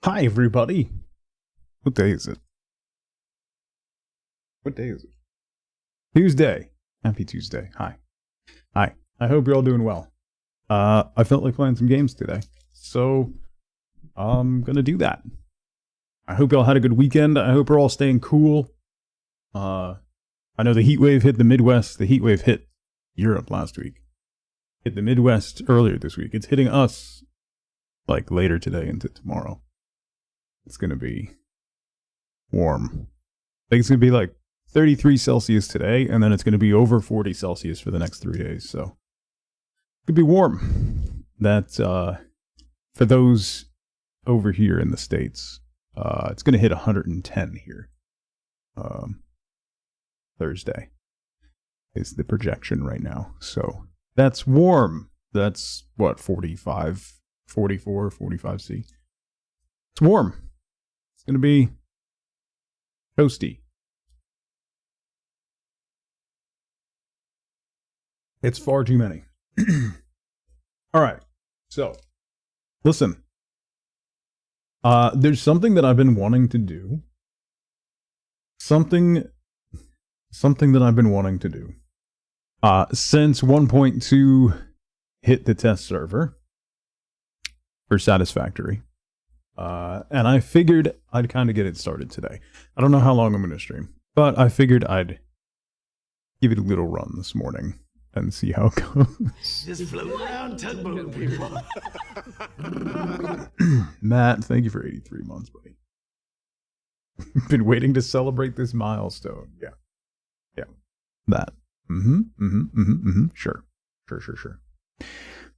Hi, everybody. What day is it? What day is it? Tuesday. Happy Tuesday. Hi. Hi. I hope you're all doing well. I felt like playing some games today, so I'm gonna do that. I hope y'all had a good weekend. I hope we're all staying cool. I know the heat wave hit the Midwest. The heat wave hit Europe last week. Hit the Midwest earlier this week. It's hitting us like later today into tomorrow. It's gonna be warm. I think it's gonna be like 33 Celsius today, and then it's gonna be over 40 Celsius for the next 3 days. So it could be warm. That's for those over here in the States. It's gonna hit 110 here. Thursday is the projection right now. So that's warm. That's what, 45, 44, 45 C. It's warm. It's going to be toasty. It's far too many. All right. So, listen. There's something that I've been wanting to do. Something that I've been wanting to do. Since 1.2 hit the test server for Satisfactory. And I figured I'd kind of get it started today. I don't know how long I'm going to stream, but I figured I'd give it a little run this morning and see how it goes. Just float around tugboat, people. Matt, thank you for 83 months, buddy. Been waiting to celebrate this milestone. Yeah. That. Sure.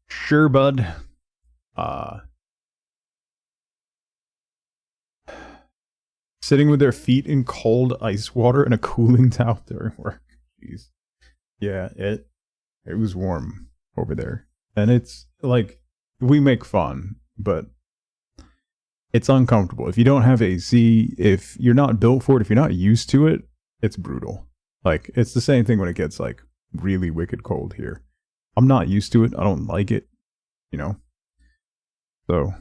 Sure, bud. Sitting with their feet in cold ice water in a cooling towel during work. Jeez. Yeah, it was warm over there. And it's like, we make fun, but it's uncomfortable. If you don't have AC, if you're not built for it, if you're not used to it, it's brutal. Like, it's the same thing when it gets like really wicked cold here. I'm not used to it. I don't like it, you know? So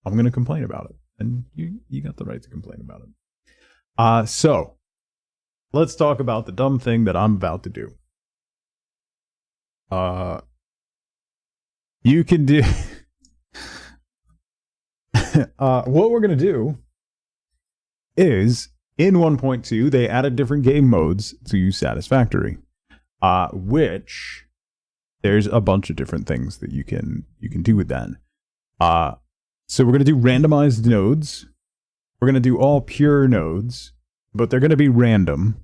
I'm going to complain about it. And you got the right to complain about it. So let's talk about the dumb thing that I'm about to do. You can do what we're going to do is in 1.2 they added different game modes to Satisfactory, which there's a bunch of different things that you can do with that. So we're going to do randomized nodes. We're going to do all pure nodes, but they're going to be random.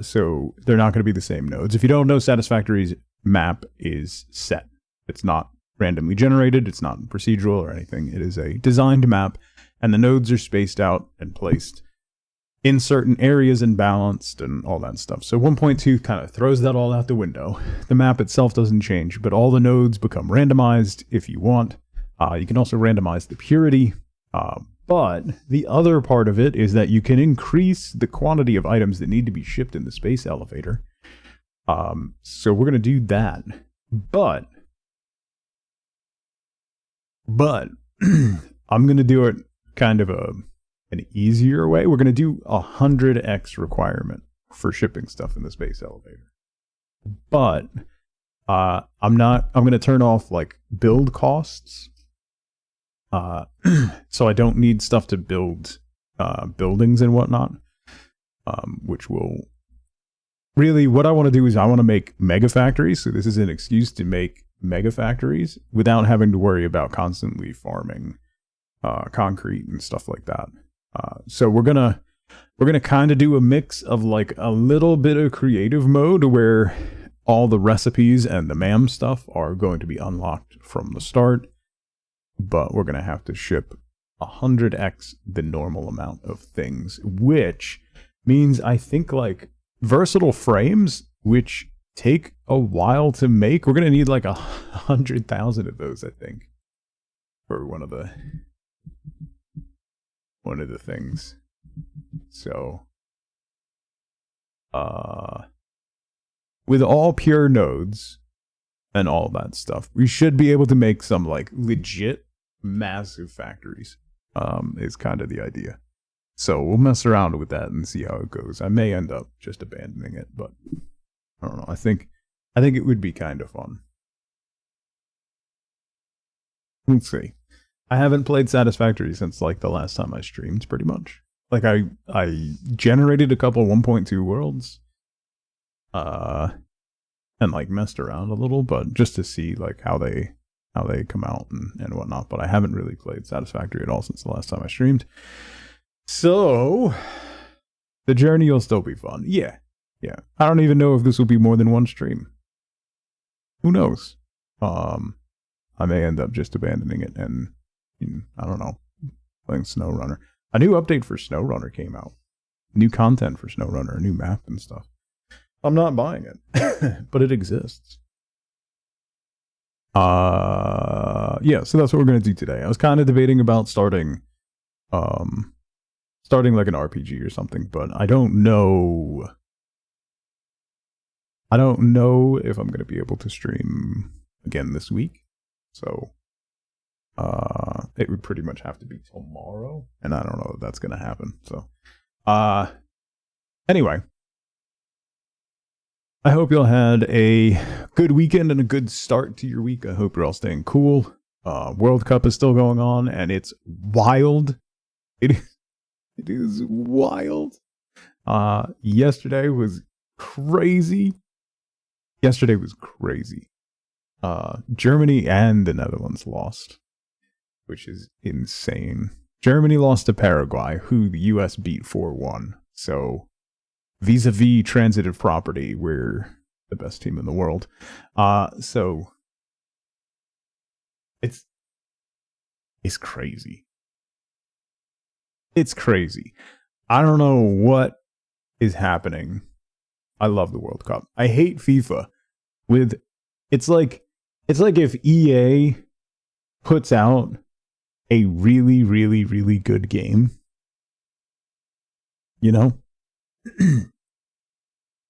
So they're not going to be the same nodes. If you don't know, Satisfactory's map is set. It's not randomly generated. It's not procedural or anything. It is a designed map, and the nodes are spaced out and placed in certain areas and balanced and all that stuff. So 1.2 kind of throws that all out the window. The map itself doesn't change, but all the nodes become randomized if you want. You can also randomize the purity. But the other part of it is that you can increase the quantity of items that need to be shipped in the space elevator. So we're going to do that. But I'm going to do it kind of an easier way. We're going to do 100x requirement for shipping stuff in the space elevator. But I'm going to turn off like build costs. So I don't need stuff to build buildings and whatnot, which will really, what I want to do is I want to make mega factories. So this is an excuse to make mega factories without having to worry about constantly farming concrete and stuff like that. So we're gonna kind of do a mix of like a little bit of creative mode where all the recipes and the MAM stuff are going to be unlocked from the start. But we're going to have to ship 100x the normal amount of things, which means I think like versatile frames, which take a while to make. We're going to need like 100,000 of those, I think, for one of the things. So, with all pure nodes and all that stuff, we should be able to make some like legit massive factories. Is kind of the idea. So we'll mess around with that and see how it goes. I may end up just abandoning it, but I don't know. I think it would be kind of fun. Let's see. I haven't played Satisfactory since like the last time I streamed, pretty much. Like I generated a couple 1.2 worlds, and like messed around a little, but just to see like how they come out and whatnot. But I haven't really played Satisfactory at all since the last time I streamed. So the journey will still be fun. Yeah. I don't even know if this will be more than one stream. Who knows? I may end up just abandoning it and I don't know, playing SnowRunner. A new update for SnowRunner came out. New content for SnowRunner, a new map and stuff. I'm not buying it, but it exists. Yeah, so that's what we're gonna do today. I was kind of debating about starting like an RPG or something, but I don't know if I'm gonna be able to stream again this week. So it would pretty much have to be tomorrow, and I don't know if that's gonna happen. So anyway, I hope y'all had a good weekend and a good start to your week. I hope you're all staying cool. World Cup is still going on, and it's wild. It is wild. Yesterday was crazy. Germany and the Netherlands lost, which is insane. Germany lost to Paraguay, who the US beat 4-1. So vis-a-vis transitive property, we're the best team in the world. So it's crazy. It's crazy. I don't know what is happening. I love the World Cup. I hate FIFA. It's like if EA puts out a really, really, really good game, you know?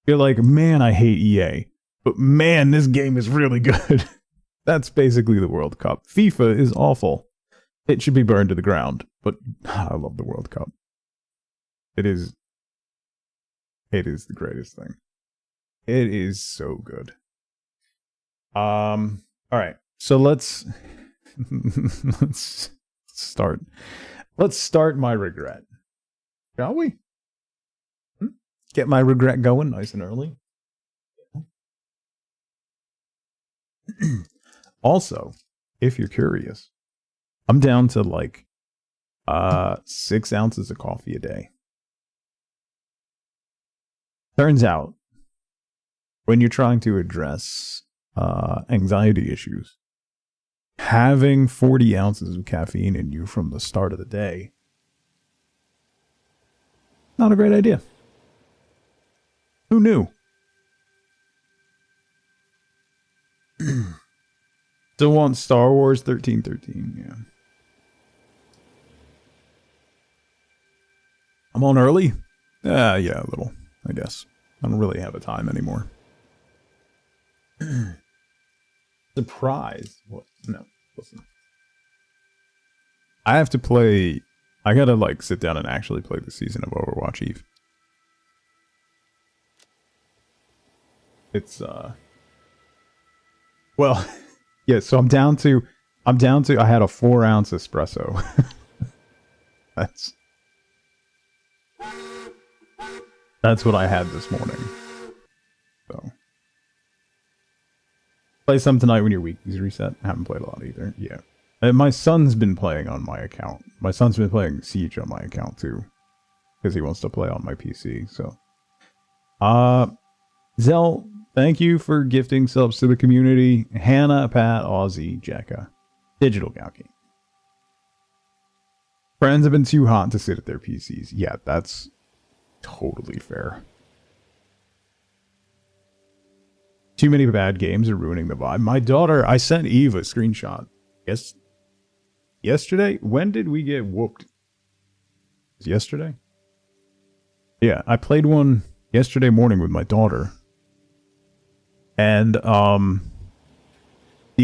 You're like, man, I hate EA, but man, this game is really good. That's basically the World Cup. FIFA is awful. It should be burned to the ground, but I love the World Cup. It is the greatest thing. It is so good. All right. So let's start my regret. Shall we? Get my regret going nice and early. Also, if you're curious, I'm down to like 6 ounces of coffee a day. Turns out, when you're trying to address anxiety issues, having 40 ounces of caffeine in you from the start of the day, not a great idea. Who knew? Still want Star Wars 1313, yeah. I'm on early? Yeah, a little, I guess. I don't really have a time anymore. Surprise. What? No, listen. I have to play... I gotta, like, sit down and actually play the season of Overwatch Eve. It's, well, yeah, so I'm down to, I had a 4-ounce espresso. That's what I had this morning. So. Play some tonight when your weekly's reset. I haven't played a lot either. Yeah. And my son's been playing on my account. My son's been playing Siege on my account too. Because he wants to play on my PC, so. Zell, thank you for gifting subs to the community. Hannah, Pat, Aussie, Jekka. Digital Galky. Friends have been too hot to sit at their PCs. Yeah, that's totally fair. Too many bad games are ruining the vibe. My daughter, I sent Eve a screenshot. Yesterday? When did we get whooped? Yesterday? Yeah, I played one yesterday morning with my daughter. And, the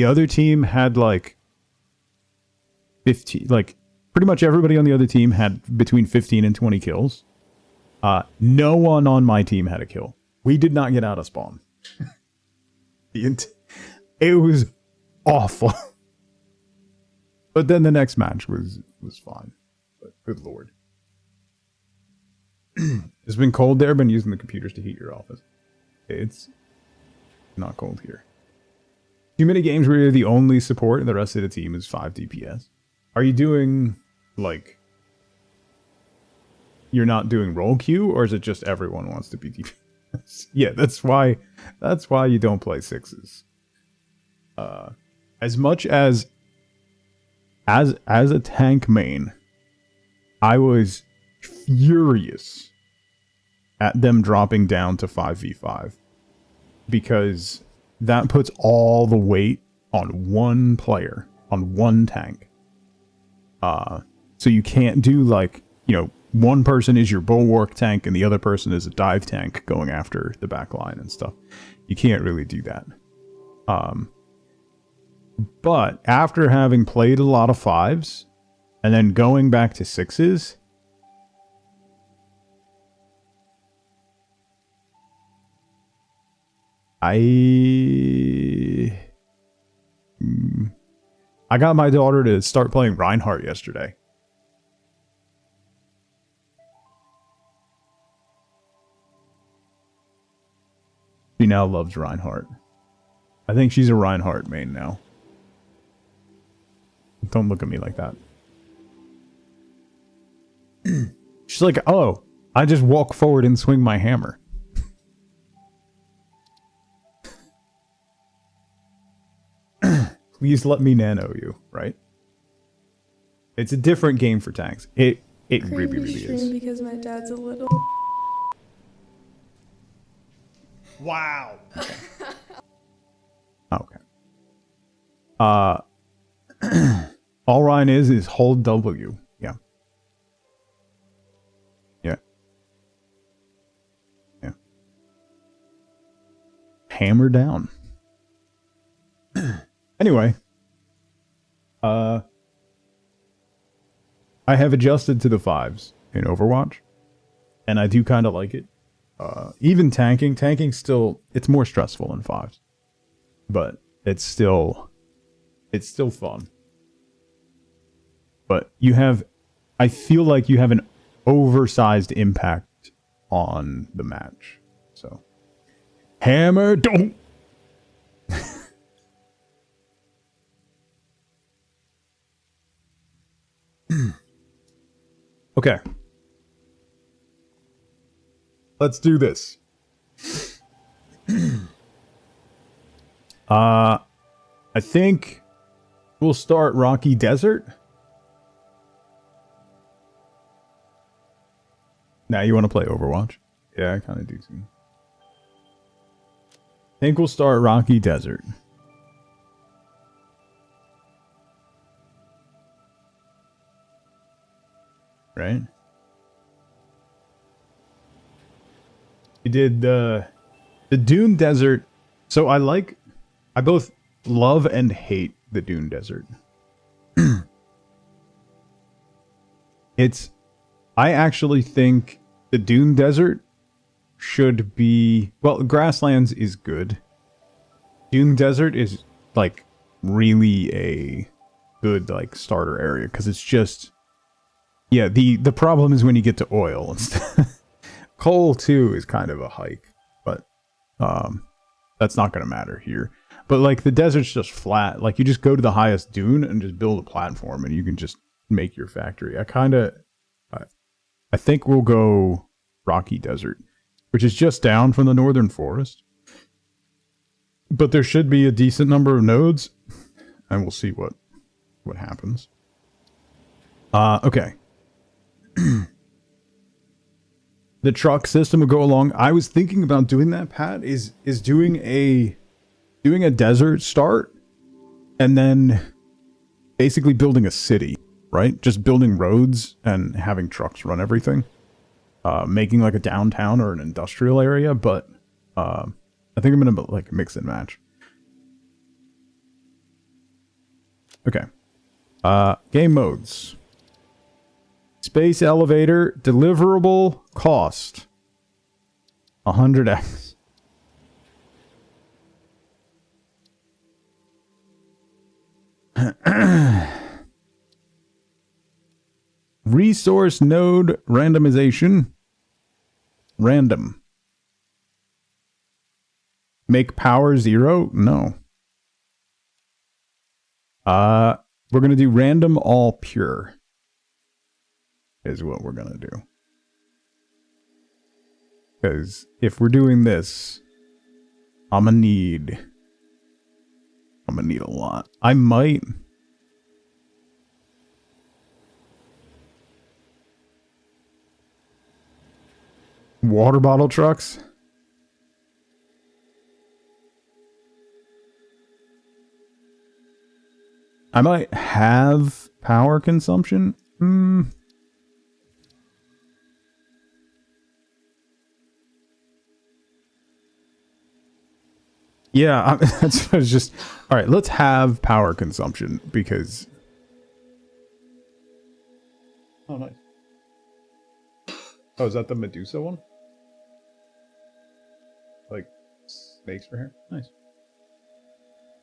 other team had, like, 15, like pretty much everybody on the other team had between 15 and 20 kills. No one on my team had a kill. We did not get out of spawn. It was awful. But then the next match was fine. But good lord. It's been cold there. Been using the computers to heat your office. It's not cold here. Too many games where you're the only support and the rest of the team is 5 DPS. Are you doing, like... You're not doing role queue, or is it just everyone wants to be DPS? Yeah, that's why you don't play sixes. As much as a tank main, I was furious at them dropping down to 5v5 because that puts all the weight on one player, on one tank. So you can't do like, you know, one person is your bulwark tank and the other person is a dive tank going after the back line and stuff. You can't really do that. But after having played a lot of 5s and then going back to 6s, I got my daughter to start playing Reinhardt yesterday. She now loves Reinhardt. I think she's a Reinhardt main now. Don't look at me like that. She's like, oh, I just walk forward and swing my hammer. Please let me nano you, right? It's a different game for tanks. It really is. Because my dad's a little... Wow. Okay. All Ryan is hold W. Yeah. Yeah. Yeah. Hammer down. Anyway. I have adjusted to the 5s in Overwatch. And I do kind of like it. Even tanking still, it's more stressful than 5s. But it's still fun. But you have, I feel like you have an oversized impact on the match. So, hammer, don't. Okay. Let's do this. I think we'll start Rocky Desert. Now you want to play Overwatch? Yeah, I kind of do too. I think we'll start Rocky Desert. Right? We did the Dune Desert. So I both love and hate the Dune Desert. I actually think the Dune Desert should be, well, Grasslands is good. Dune Desert is like really a good like starter area because it's just, yeah, the problem is when you get to oil and stuff. Coal too is kind of a hike, but that's not going to matter here. But like the desert's just flat. Like you just go to the highest dune and just build a platform and you can just make your factory. I think we'll go Rocky Desert, which is just down from the Northern Forest. But there should be a decent number of nodes, and we'll see what happens. Okay. The truck system will go along. I was thinking about doing that, Pat, is doing a desert start and then basically building a city, right? Just building roads and having trucks run everything. Making like a downtown or an industrial area, but I think I'm gonna like mix and match. Okay. Game modes. Space elevator, deliverable cost 100x. Resource node randomization. Random. Make power 0? No. We're gonna do random all pure. Is what we're gonna do. Because if we're doing this, I'm gonna need a lot. I might. Water bottle trucks? I might have power consumption. Yeah, that's just... Alright, let's have power consumption, because... Oh, nice. Oh, is that the Medusa one? Like, snakes for hair? Nice.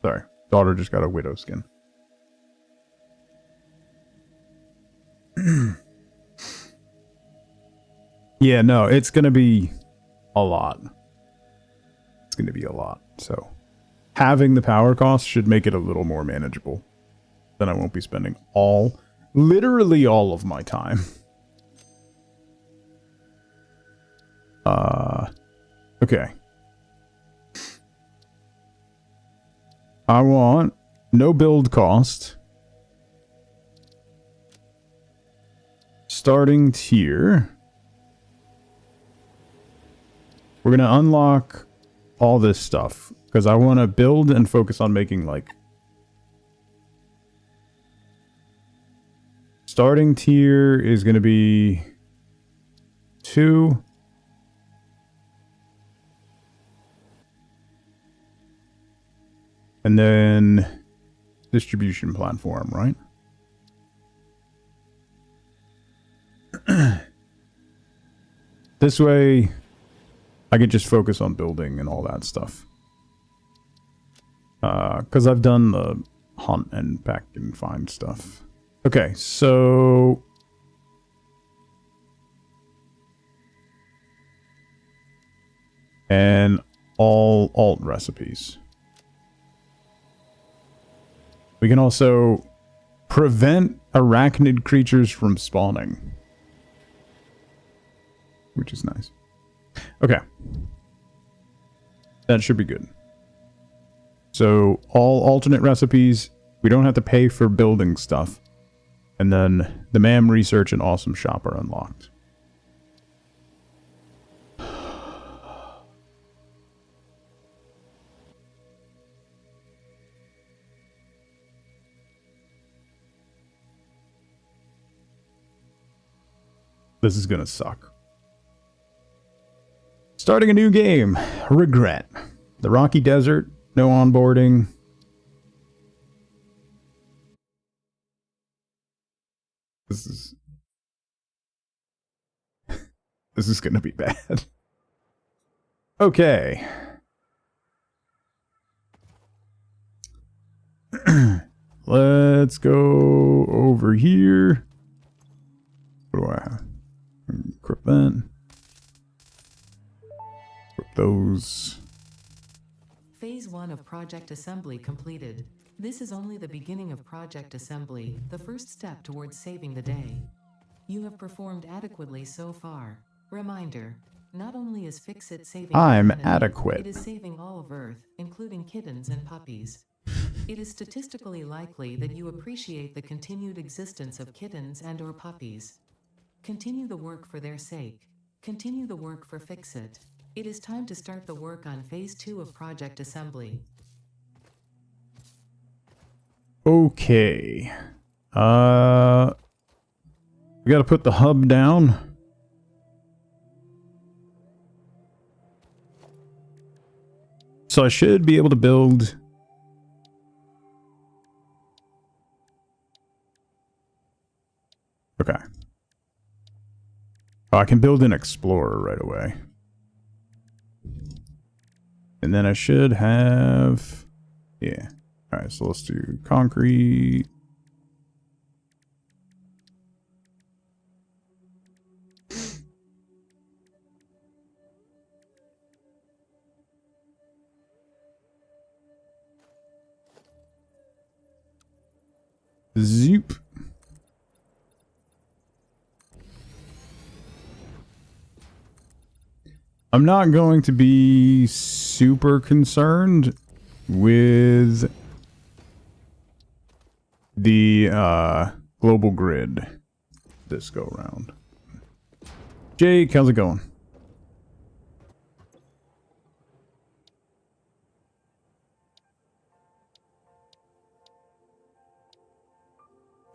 Sorry, daughter just got a widow skin. Yeah, no, it's gonna be a lot. It's gonna be a lot. So, having the power cost should make it a little more manageable. Then I won't be spending literally all of my time. Okay. I want no build cost. Starting tier. We're going to unlock all this stuff because I want to build and focus on making like starting tier is going to be 2. And then distribution platform, right? This way I can just focus on building and all that stuff. Because I've done the hunt and pack and find stuff. Okay, so... And all alt recipes. We can also prevent arachnid creatures from spawning. Which is nice. Okay. That should be good. So, all alternate recipes. We don't have to pay for building stuff. And then the MAM research and awesome shop are unlocked. This is gonna suck. Starting a new game. Regret. The Rocky Desert. No onboarding. This is gonna be bad. Okay. Let's go over here. What do I have? Equip that. Equip those. Phase 1 of Project Assembly completed. This is only the beginning of Project Assembly, the first step towards saving the day. You have performed adequately so far. Reminder, not only is Fix-It saving I'm humanity, adequate. it is saving all of Earth, including kittens and puppies. It is statistically likely that you appreciate the continued existence of kittens and or puppies. Continue the work for their sake. Continue the work for Fix-It. It is time to start the work on Phase 2 of Project Assembly. Okay. We gotta put the hub down. So I should be able to build Oh, I can build an explorer right away. And then I should have... Yeah. Alright, so let's do concrete. Zoop. I'm not going to be super concerned with the global grid this go round. Jake, how's it going?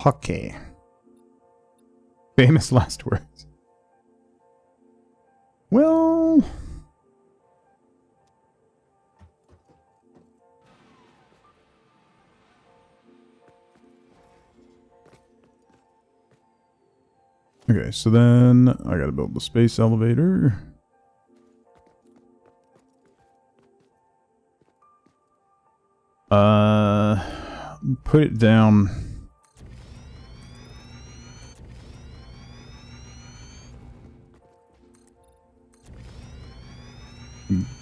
Okay. Famous last words. Well... Okay, so then I gotta build the space elevator. Put it down.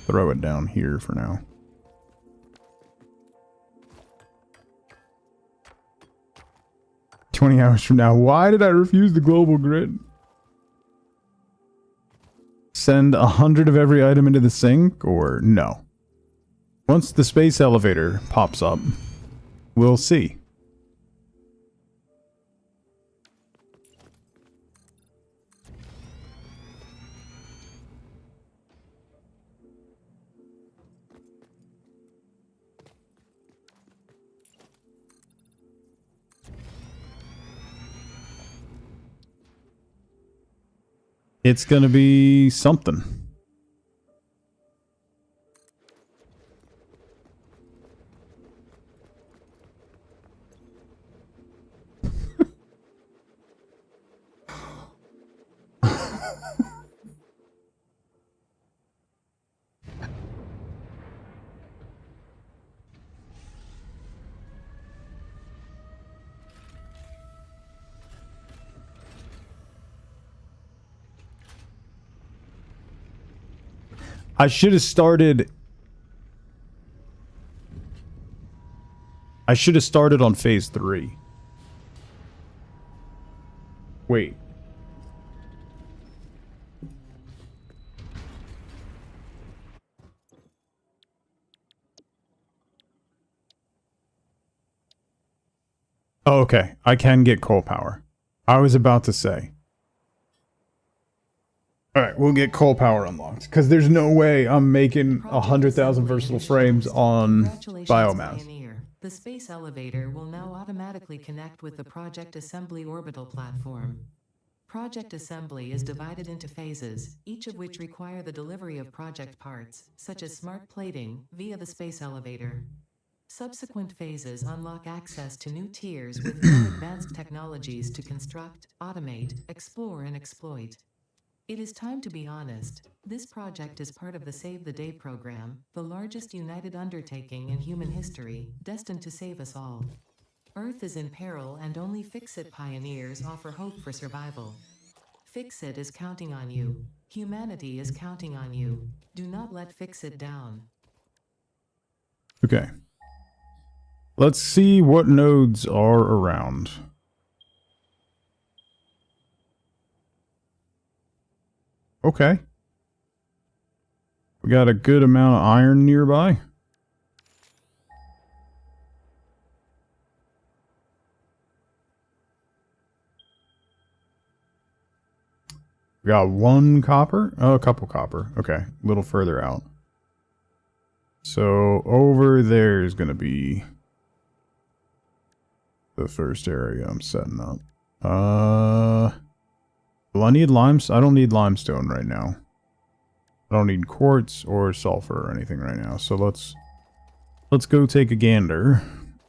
Throw it down here for now. $20 from now. Why did I refuse the global grid? Send 100 of every item into the sink, or no? Once the space elevator pops up, we'll see. It's gonna be something. I should have started... I should have started on phase 3. Wait. Oh, okay. I can get coal power. I was about to say. Alright, we'll get coal power unlocked. Because there's no way I'm making 100,000 versatile frames on biomass. Pioneer. The space elevator will now automatically connect with the Project Assembly orbital platform. Project Assembly is divided into phases, each of which require the delivery of project parts, such as smart plating, via the space elevator. Subsequent phases unlock access to new tiers with more advanced technologies to construct, automate, explore, and exploit. It is time to be honest. This project is part of the Save the Day program, the largest united undertaking in human history, destined to save us all. Earth is in peril and only Fix-It pioneers offer hope for survival. Fix-It is counting on you. Humanity is counting on you. Do not let Fix-It down. Okay. Let's see what nodes are around. Okay. We got a good amount of iron nearby. We got 1 copper? Oh, a couple copper. Okay, a little further out. So over there is going to be the first area I'm setting up. Well, I need limestone. I don't need limestone right now. I don't need quartz or sulfur or anything right now. So let's go take a gander.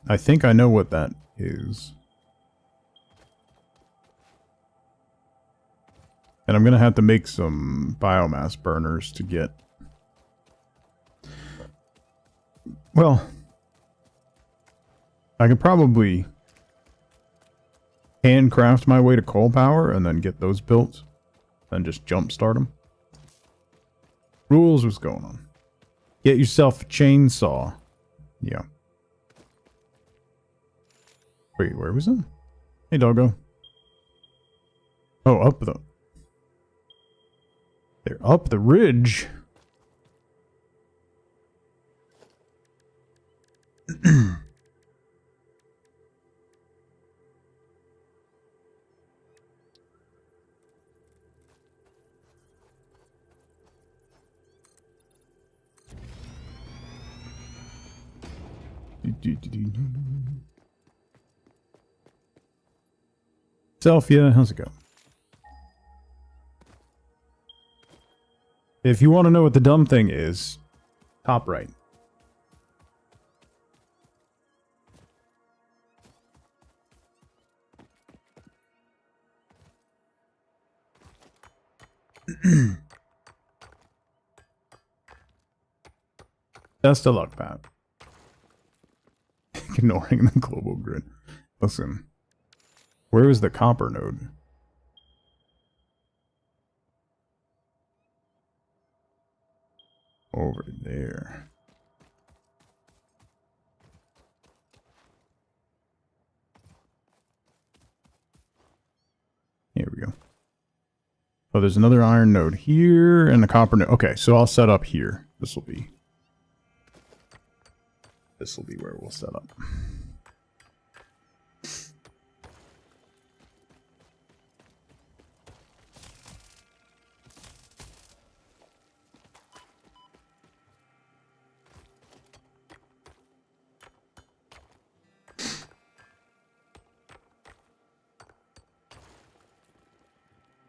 I think I know what that is. And I'm going to have to make some biomass burners to get... Well, I could probably handcraft my way to coal power and then get those built. Then just jumpstart them. Rules, what's going on? Get yourself a chainsaw. Yeah. Wait, where was it? Hey, doggo. Oh, up the... They're up the ridge. Selfia, how's it going? If you want to know what the dumb thing is, top right. Best of luck, Pat. Ignoring the global grid. Listen, where is the copper node? Over there. Here we go. Oh, there's another iron node here and a copper node. Okay, so I'll set up here. This will be where we'll set up.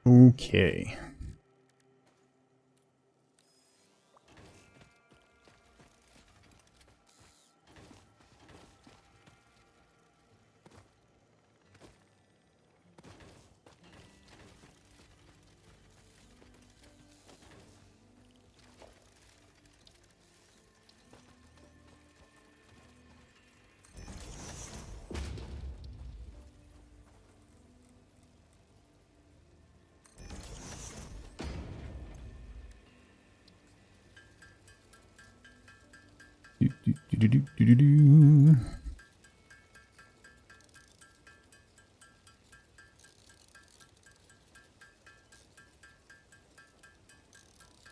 Okay.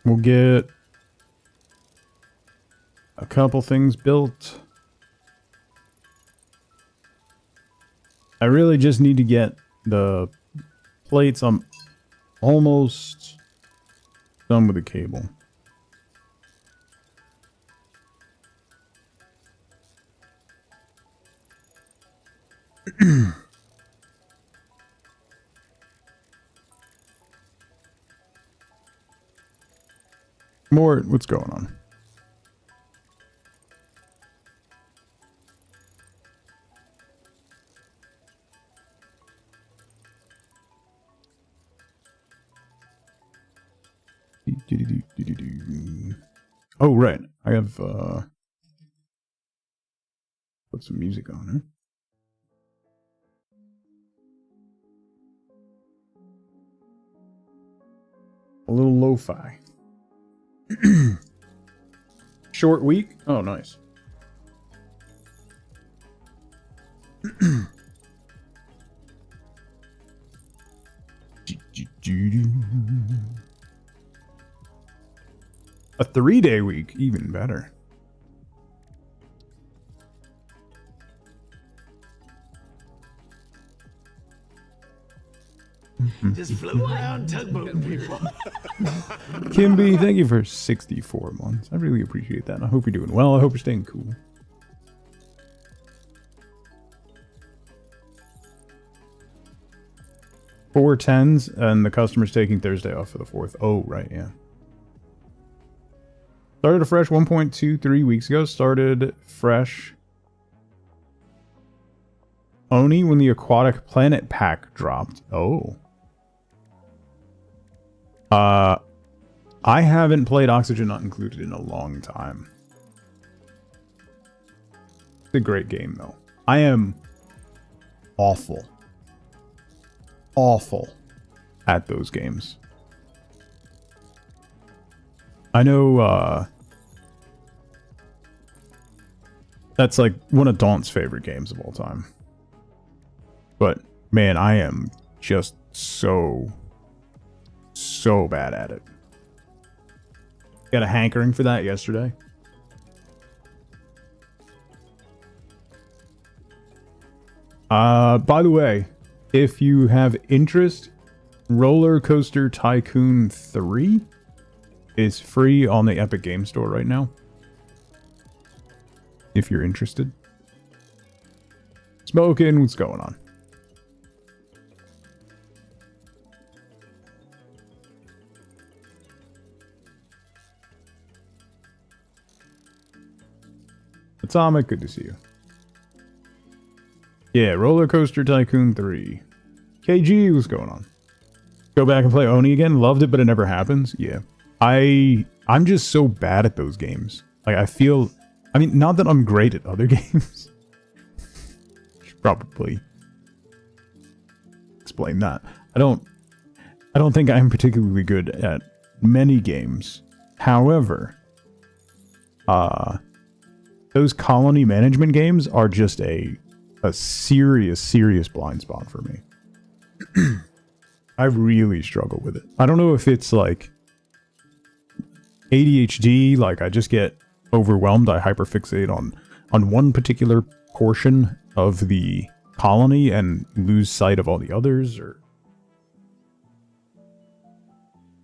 We'll get a couple things built. I really just need to get the plates. I'm almost done with the cable. More, what's going on? Oh, right. I have, put some music on here. A little lo-fi. Short week? Oh, nice. A 3-day week, even better. Just float around tugboat people. Kimby, thank you for 64 months. I really appreciate that. I hope you're doing well. I hope you're staying cool. Four 10s, and the customer's taking Thursday off for the 4th. Oh, right, yeah. Started afresh 1.23 weeks ago. Started fresh only when the Aquatic Planet pack dropped. Oh. I haven't played Oxygen Not Included in a long time. It's a great game, though. I am awful at those games. I know, that's like one of Daunt's favorite games of all time. But, man, I am just so bad at it. Got a hankering for that yesterday. By the way, if you have interest, Roller Coaster Tycoon 3 is free on the Epic Game Store right now. If you're interested. Smoking, what's going on? Atomic, good to see you. Yeah, Roller Coaster Tycoon 3. KG, what's going on? Go back and play Oni again? Loved it, but it never happens? Yeah. I'm just so bad at those games. Like, I mean, not that I'm great at other games. Should probably explain that. I don't think I'm particularly good at many games. However, those colony management games are just a serious blind spot for me. I really struggle with it. I don't know if it's like ADHD, like I just get overwhelmed. I hyperfixate on one particular portion of the colony and lose sight of all the others, or...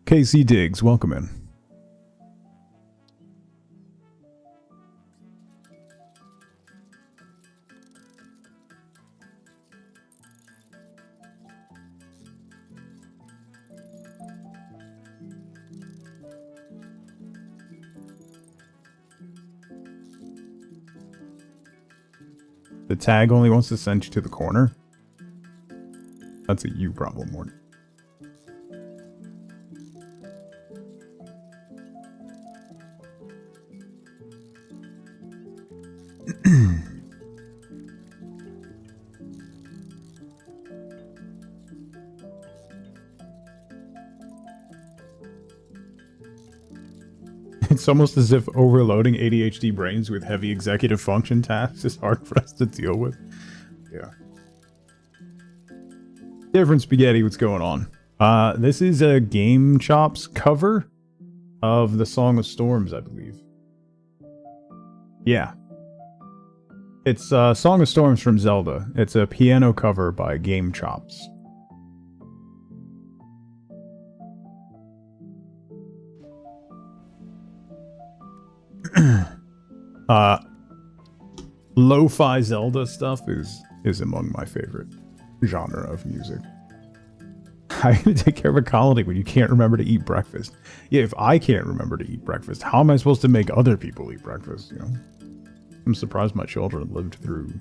KC Diggs, welcome in. The tag only wants to send you to the corner? That's a you problem, Morton. It's almost as if overloading ADHD brains with heavy executive function tasks is hard for us to deal with. Yeah. Different Spaghetti, what's going on? This is a Game Chops cover of the Song of Storms, I believe. Yeah. It's Song of Storms from Zelda. It's a piano cover by Game Chops. Lo-fi Zelda stuff is among my favorite genre of music. How are you gonna take care of a colony when you can't remember to eat breakfast? Yeah, if I can't remember to eat breakfast, how am I supposed to make other people eat breakfast, you know? I'm surprised my children lived through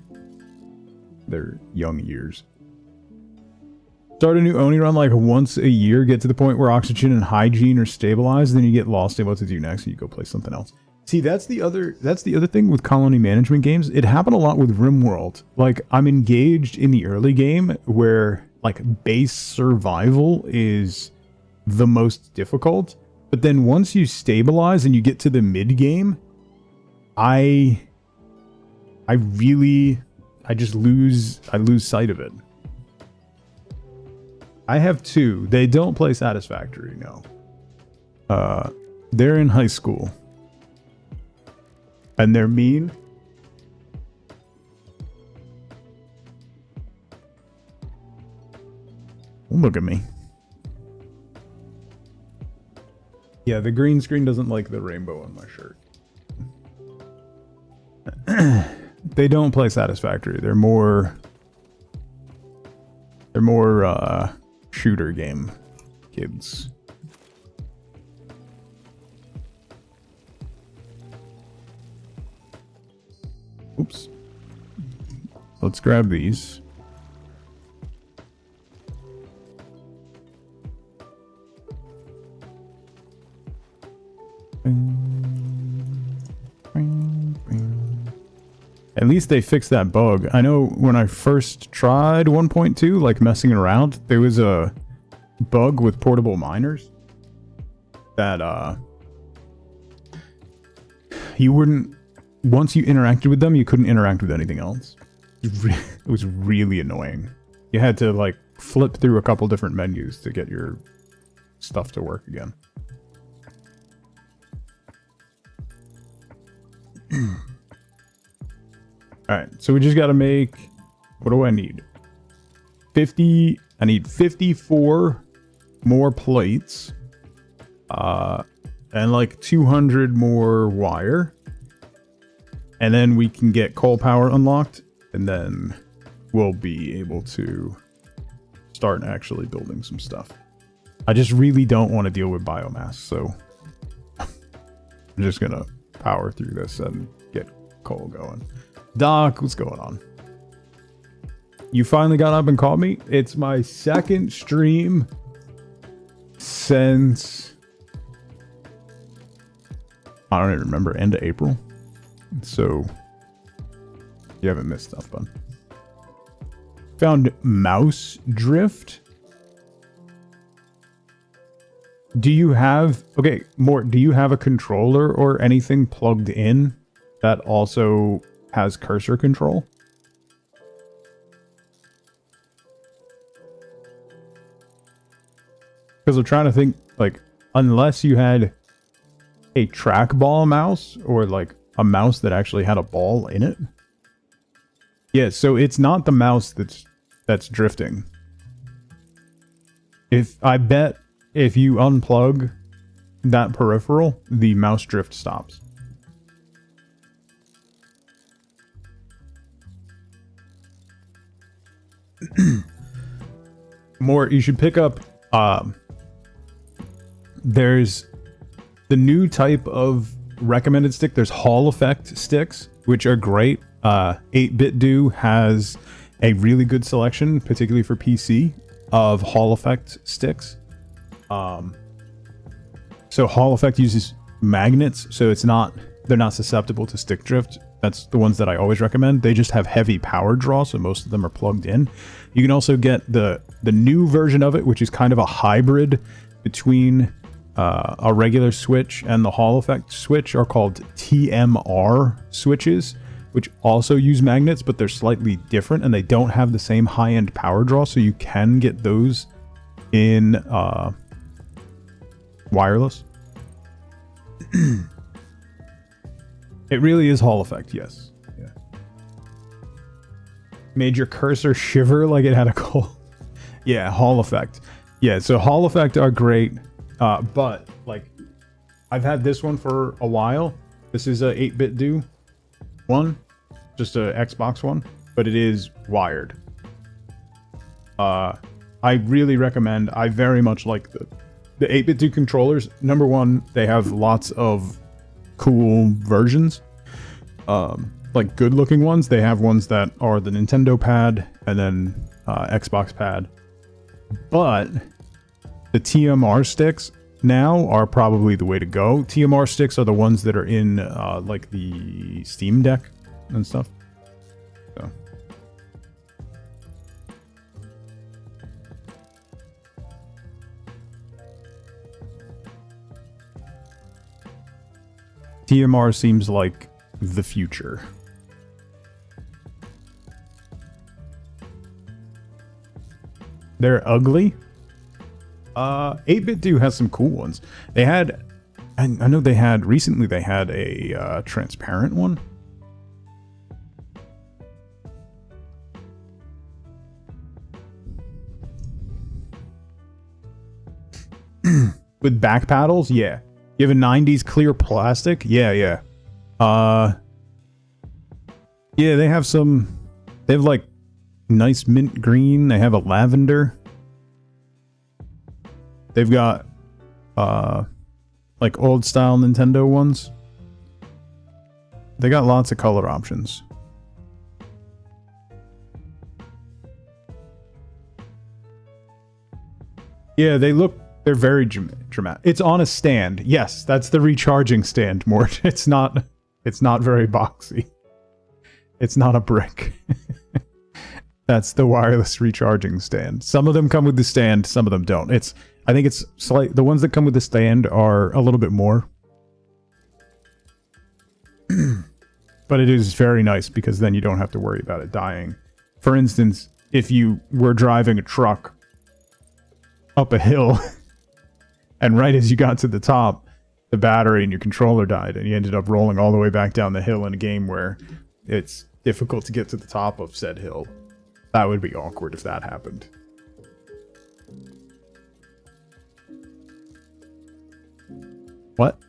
their young years. Start a new Oni run like once a year, get to the point where oxygen and hygiene are stabilized, then you get lost in what to do next and you go play something else. See, that's the other thing with colony management games. It happened a lot with RimWorld. Like, I'm engaged in the early game where, like, base survival is the most difficult. But then once you stabilize and you get to the mid-game, I just lose sight of it. I have two. They don't play Satisfactory, no. They're in high school. And they're mean. Look at me. Yeah, the green screen doesn't like the rainbow on my shirt. They don't play Satisfactory. They're more shooter game kids. Oops. Let's grab these. At least they fixed that bug. I know when I first tried 1.2, like messing around, there was a bug with portable miners that you wouldn't, once you interacted with them, you couldn't interact with anything else. It was really annoying. You had to like flip through a couple different menus to get your stuff to work again. Alright, so we just gotta make, what do I need? 50, I need 54 more plates. And like 200 more wire. And then we can get coal power unlocked. And then we'll be able to start actually building some stuff. I just really don't want to deal with biomass, so I'm just gonna power through this and get coal going. Doc, what's going on? You finally got up and called me? It's my second stream since, I don't even remember, end of April. So you haven't missed stuff, bud. Found mouse drift. Do you have, okay, Mort, do you have a controller or anything plugged in that also has cursor control? Because I'm trying to think, like, unless you had a trackball mouse or like a mouse that actually had a ball in it. Yeah, so it's not the mouse that's drifting. I bet if you unplug that peripheral, the mouse drift stops. More, you should pick up, there's the new type of recommended stick. There's Hall effect sticks, which are great. 8-Bit Do has a really good selection, particularly for PC, of Hall effect sticks. So Hall effect uses magnets, so they're not susceptible to stick drift. That's the ones that I always recommend. They just have heavy power draw, so most of them are plugged in. You can also get the new version of it, which is kind of a hybrid between a regular switch and the Hall effect switch, are called TMR switches, which also use magnets, but they're slightly different and they don't have the same high-end power draw, so you can get those in wireless. It really is Hall effect, yes. Yeah. Made your cursor shiver like it had a cold. Yeah, Hall effect. Yeah, so Hall effect are great. But like, I've had this one for a while. This is a 8-Bit Do one, just a Xbox one, but it is wired. I really recommend. I very much like the 8-Bit Do controllers. Number one, they have lots of cool versions, like good looking ones. They have ones that are the Nintendo pad and then Xbox pad, but the TMR sticks now are probably the way to go. TMR sticks are the ones that are in like the Steam Deck and stuff. So. TMR seems like the future. They're ugly. 8-Bit Do has some cool ones. They had, I know they had, recently they had a transparent one. With back paddles, yeah. You have a 90s clear plastic? Yeah, yeah. Yeah, they have like nice mint green. They have a lavender. They've got like old style Nintendo ones. They got lots of color options. Yeah, they're very dramatic. It's on a stand. Yes, that's the recharging stand, Mort. It's not very boxy. It's not a brick. That's the wireless recharging stand. Some of them come with the stand, some of them don't. I think it's the ones that come with the stand are a little bit more. But it is very nice because then you don't have to worry about it dying. For instance, if you were driving a truck up a hill and right as you got to the top, the battery in your controller died and you ended up rolling all the way back down the hill in a game where it's difficult to get to the top of said hill. That would be awkward if that happened. What?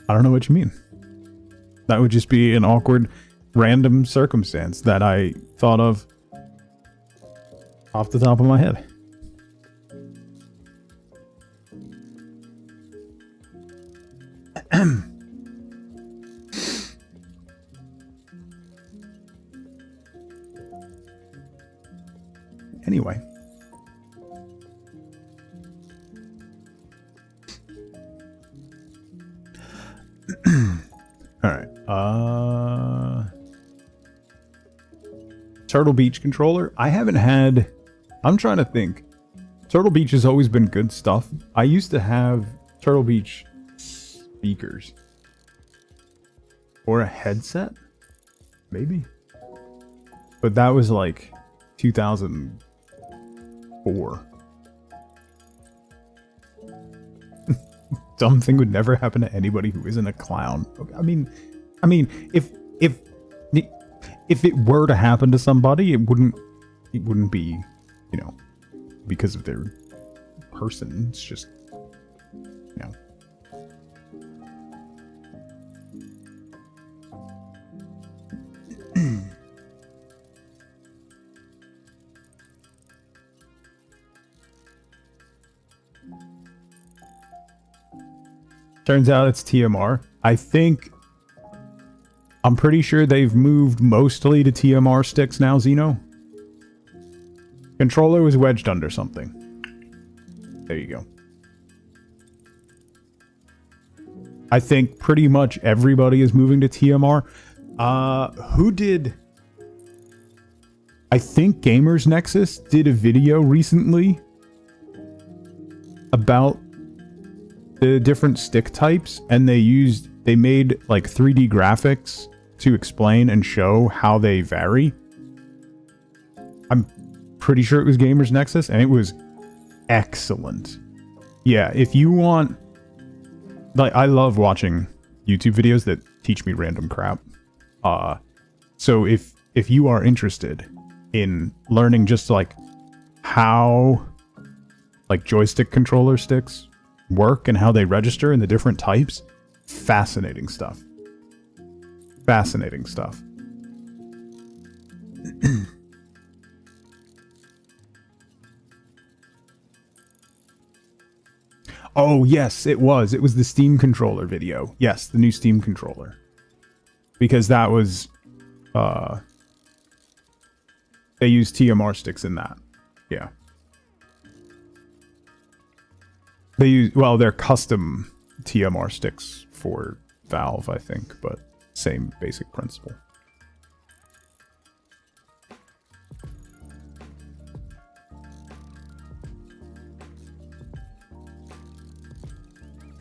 I don't know what you mean. That would just be an awkward, random circumstance that I thought of off the top of my head. Anyway. Alright. Turtle Beach controller. I haven't had... I'm trying to think. Turtle Beach has always been good stuff. I used to have Turtle Beach speakers. Or a headset? Maybe. But that was like 2004. Dumb thing would never happen to anybody who isn't a clown. I mean, if it were to happen to somebody, it wouldn't be, you know, because of their person. It's just, you know. Turns out it's TMR. I'm pretty sure they've moved mostly to TMR sticks now, Xeno. Controller was wedged under something. There you go. I think pretty much everybody is moving to TMR. Who did... I think Gamers Nexus did a video recently about the different stick types, and they made like 3D graphics to explain and show how they vary. I'm pretty sure it was Gamers Nexus, and it was excellent. Yeah, if you want, like, I love watching YouTube videos that teach me random crap. So if you are interested in learning just like how like joystick controller sticks work and how they register and the different types, fascinating stuff. Fascinating stuff. Oh, yes, it was. It was the Steam controller video. Yes, the new Steam controller. Because that was... they use TMR sticks in that. Yeah. They use... Well, they're custom TMR sticks for Valve, I think, but same basic principle.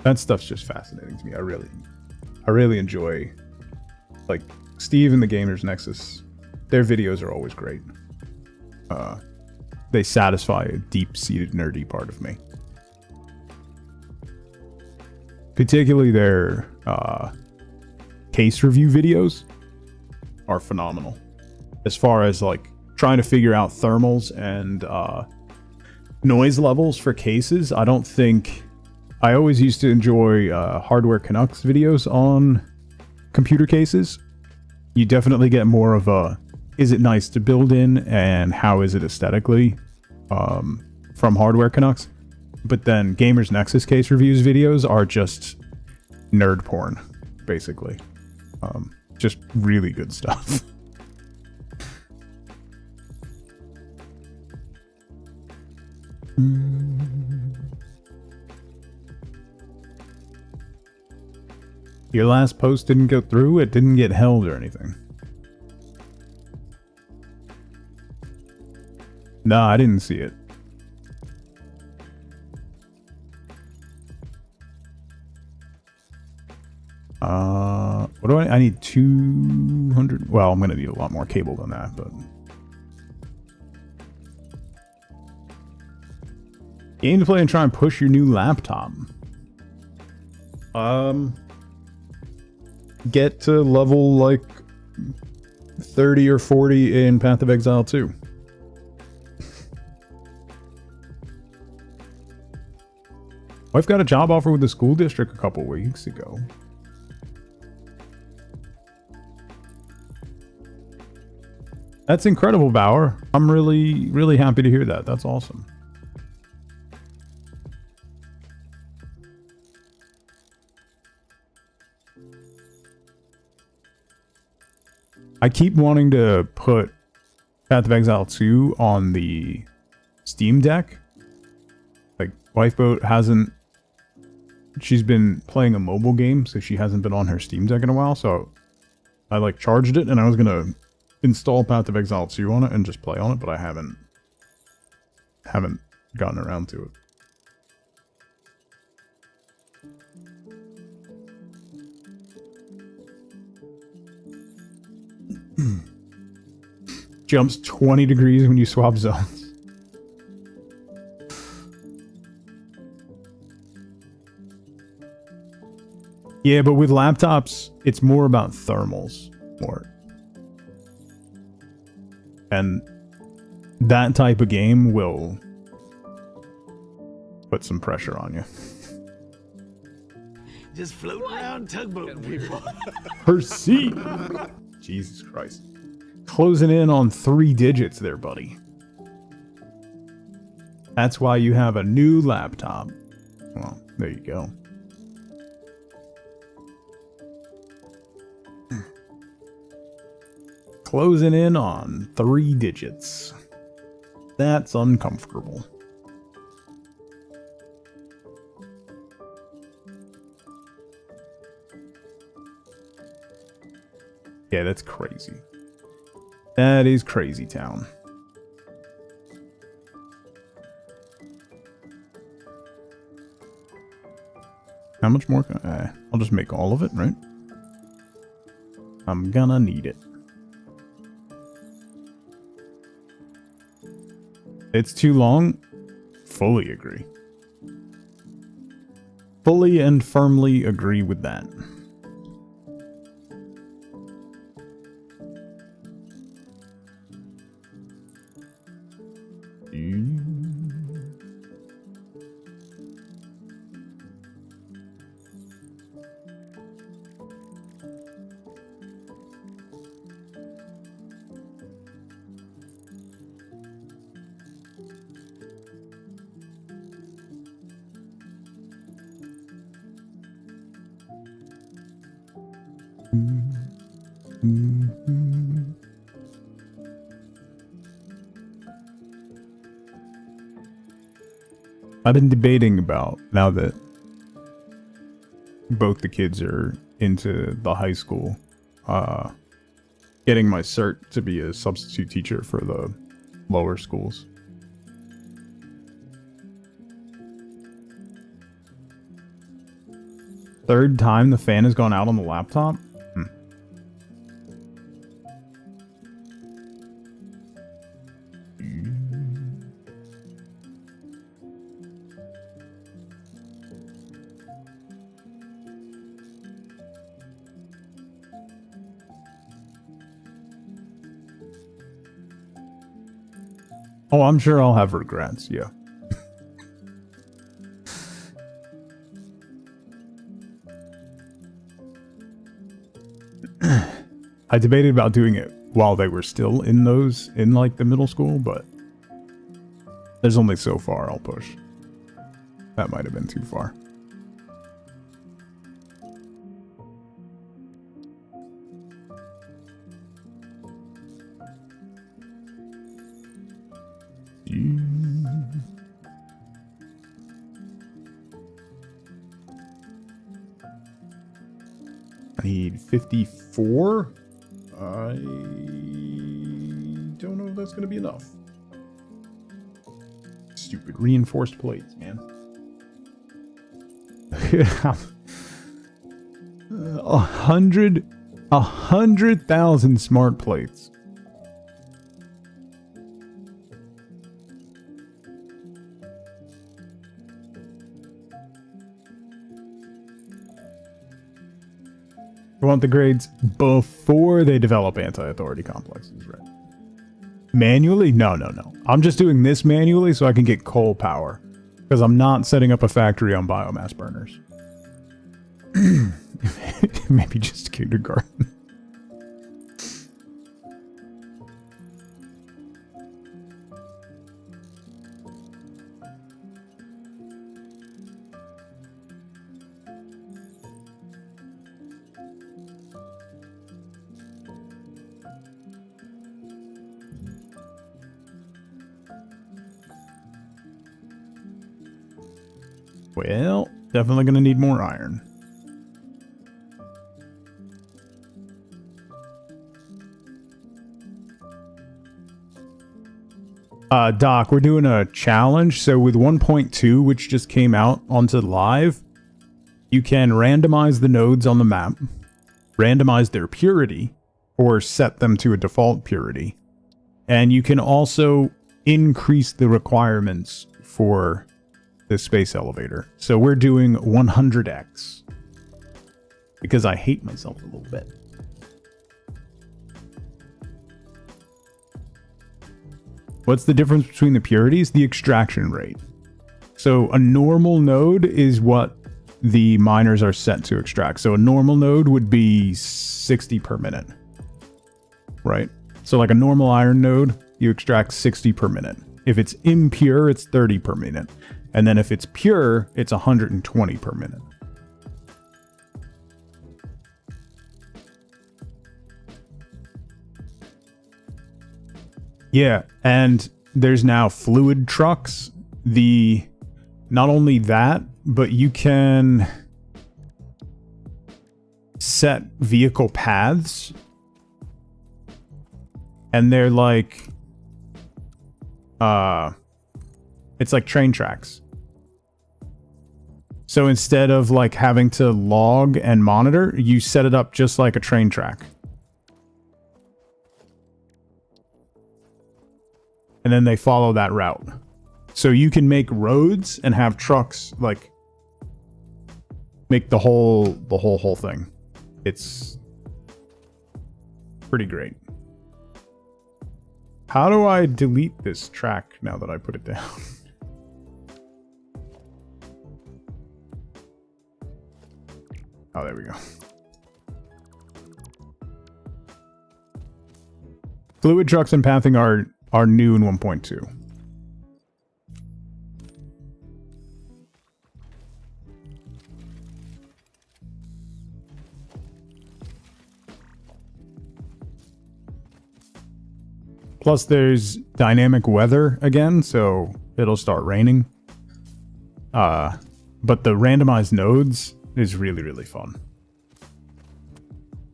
That stuff's just fascinating to me. I really enjoy, like, Steve and the Gamers Nexus. Their videos are always great. They satisfy a deep-seated nerdy part of me. Particularly their case review videos are phenomenal. As far as like trying to figure out thermals and noise levels for cases, I don't think... I always used to enjoy Hardware Canucks videos on computer cases. You definitely get more of a, is it nice to build in and how is it aesthetically from Hardware Canucks. But then Gamers Nexus case reviews videos are just nerd porn, basically. Just really good stuff. Your last post didn't go through? It didn't get held or anything. No, I didn't see it. What do I need 200? Well, I'm going to need a lot more cable than that, but... Game to play and try and push your new laptop. Get to level like 30 or 40 in Path of Exile 2. Wife got a job offer with the school district a couple weeks ago. That's incredible, Bauer. I'm really, really happy to hear that. That's awesome. I keep wanting to put Path of Exile 2 on the Steam Deck. Like, Lifeboat hasn't... She's been playing a mobile game, so she hasn't been on her Steam Deck in a while, so I, like, charged it, and I was gonna install Path of Exile 2 on it and just play on it, but I haven't gotten around to it. Jumps 20 degrees when you swap zones. Yeah, but with laptops, it's more about thermals. And that type of game will put some pressure on you. Just floating around tugboating people. Proceed. Jesus Christ. Closing in on 3 digits there, buddy. That's why you have a new laptop. Well, there you go. Closing in on 3 digits. That's uncomfortable. Yeah, that's crazy. That is crazy town. How much more can I'll just make all of it, right? I'm gonna need it. It's too long? Fully agree. Fully and firmly agree with that. I've been debating about, now that both the kids are into the high school, getting my cert to be a substitute teacher for the lower schools. Third time the fan has gone out on the laptop? Oh, I'm sure I'll have regrets, yeah. I debated about doing it while they were still in like the middle school, but there's only so far I'll push. That might have been too far. I need 54. I don't know if that's going to be enough. Stupid reinforced plates, man. 100,000 smart plates. I want the grades before they develop anti-authority complexes, right? Manually? No. I'm just doing this manually so I can get coal power. Because I'm not setting up a factory on biomass burners. Maybe just kindergarten. Well, definitely going to need more iron. Doc, we're doing a challenge. So with 1.2, which just came out onto live, you can randomize the nodes on the map, randomize their purity, or set them to a default purity. And you can also increase the requirements for the space elevator. So we're doing 100x because I hate myself a little bit. What's the difference between the purities? The extraction rate. So a normal node is what the miners are set to extract. So a normal node would be 60 per minute, right? So like a normal iron node, you extract 60 per minute. If it's impure, it's 30 per minute. And then if it's pure, it's 120 per minute. Yeah, and there's now fluid trucks. Not only that, but you can set vehicle paths. And they're like it's like train tracks. So instead of like having to log and monitor, you set it up just like a train track. And then they follow that route. So you can make roads and have trucks like make the whole thing. It's pretty great. How do I delete this track now that I put it down? Oh, there we go. Fluid trucks and pathing are new in 1.2. Plus there's dynamic weather again, so it'll start raining. But the randomized nodes is really, really fun.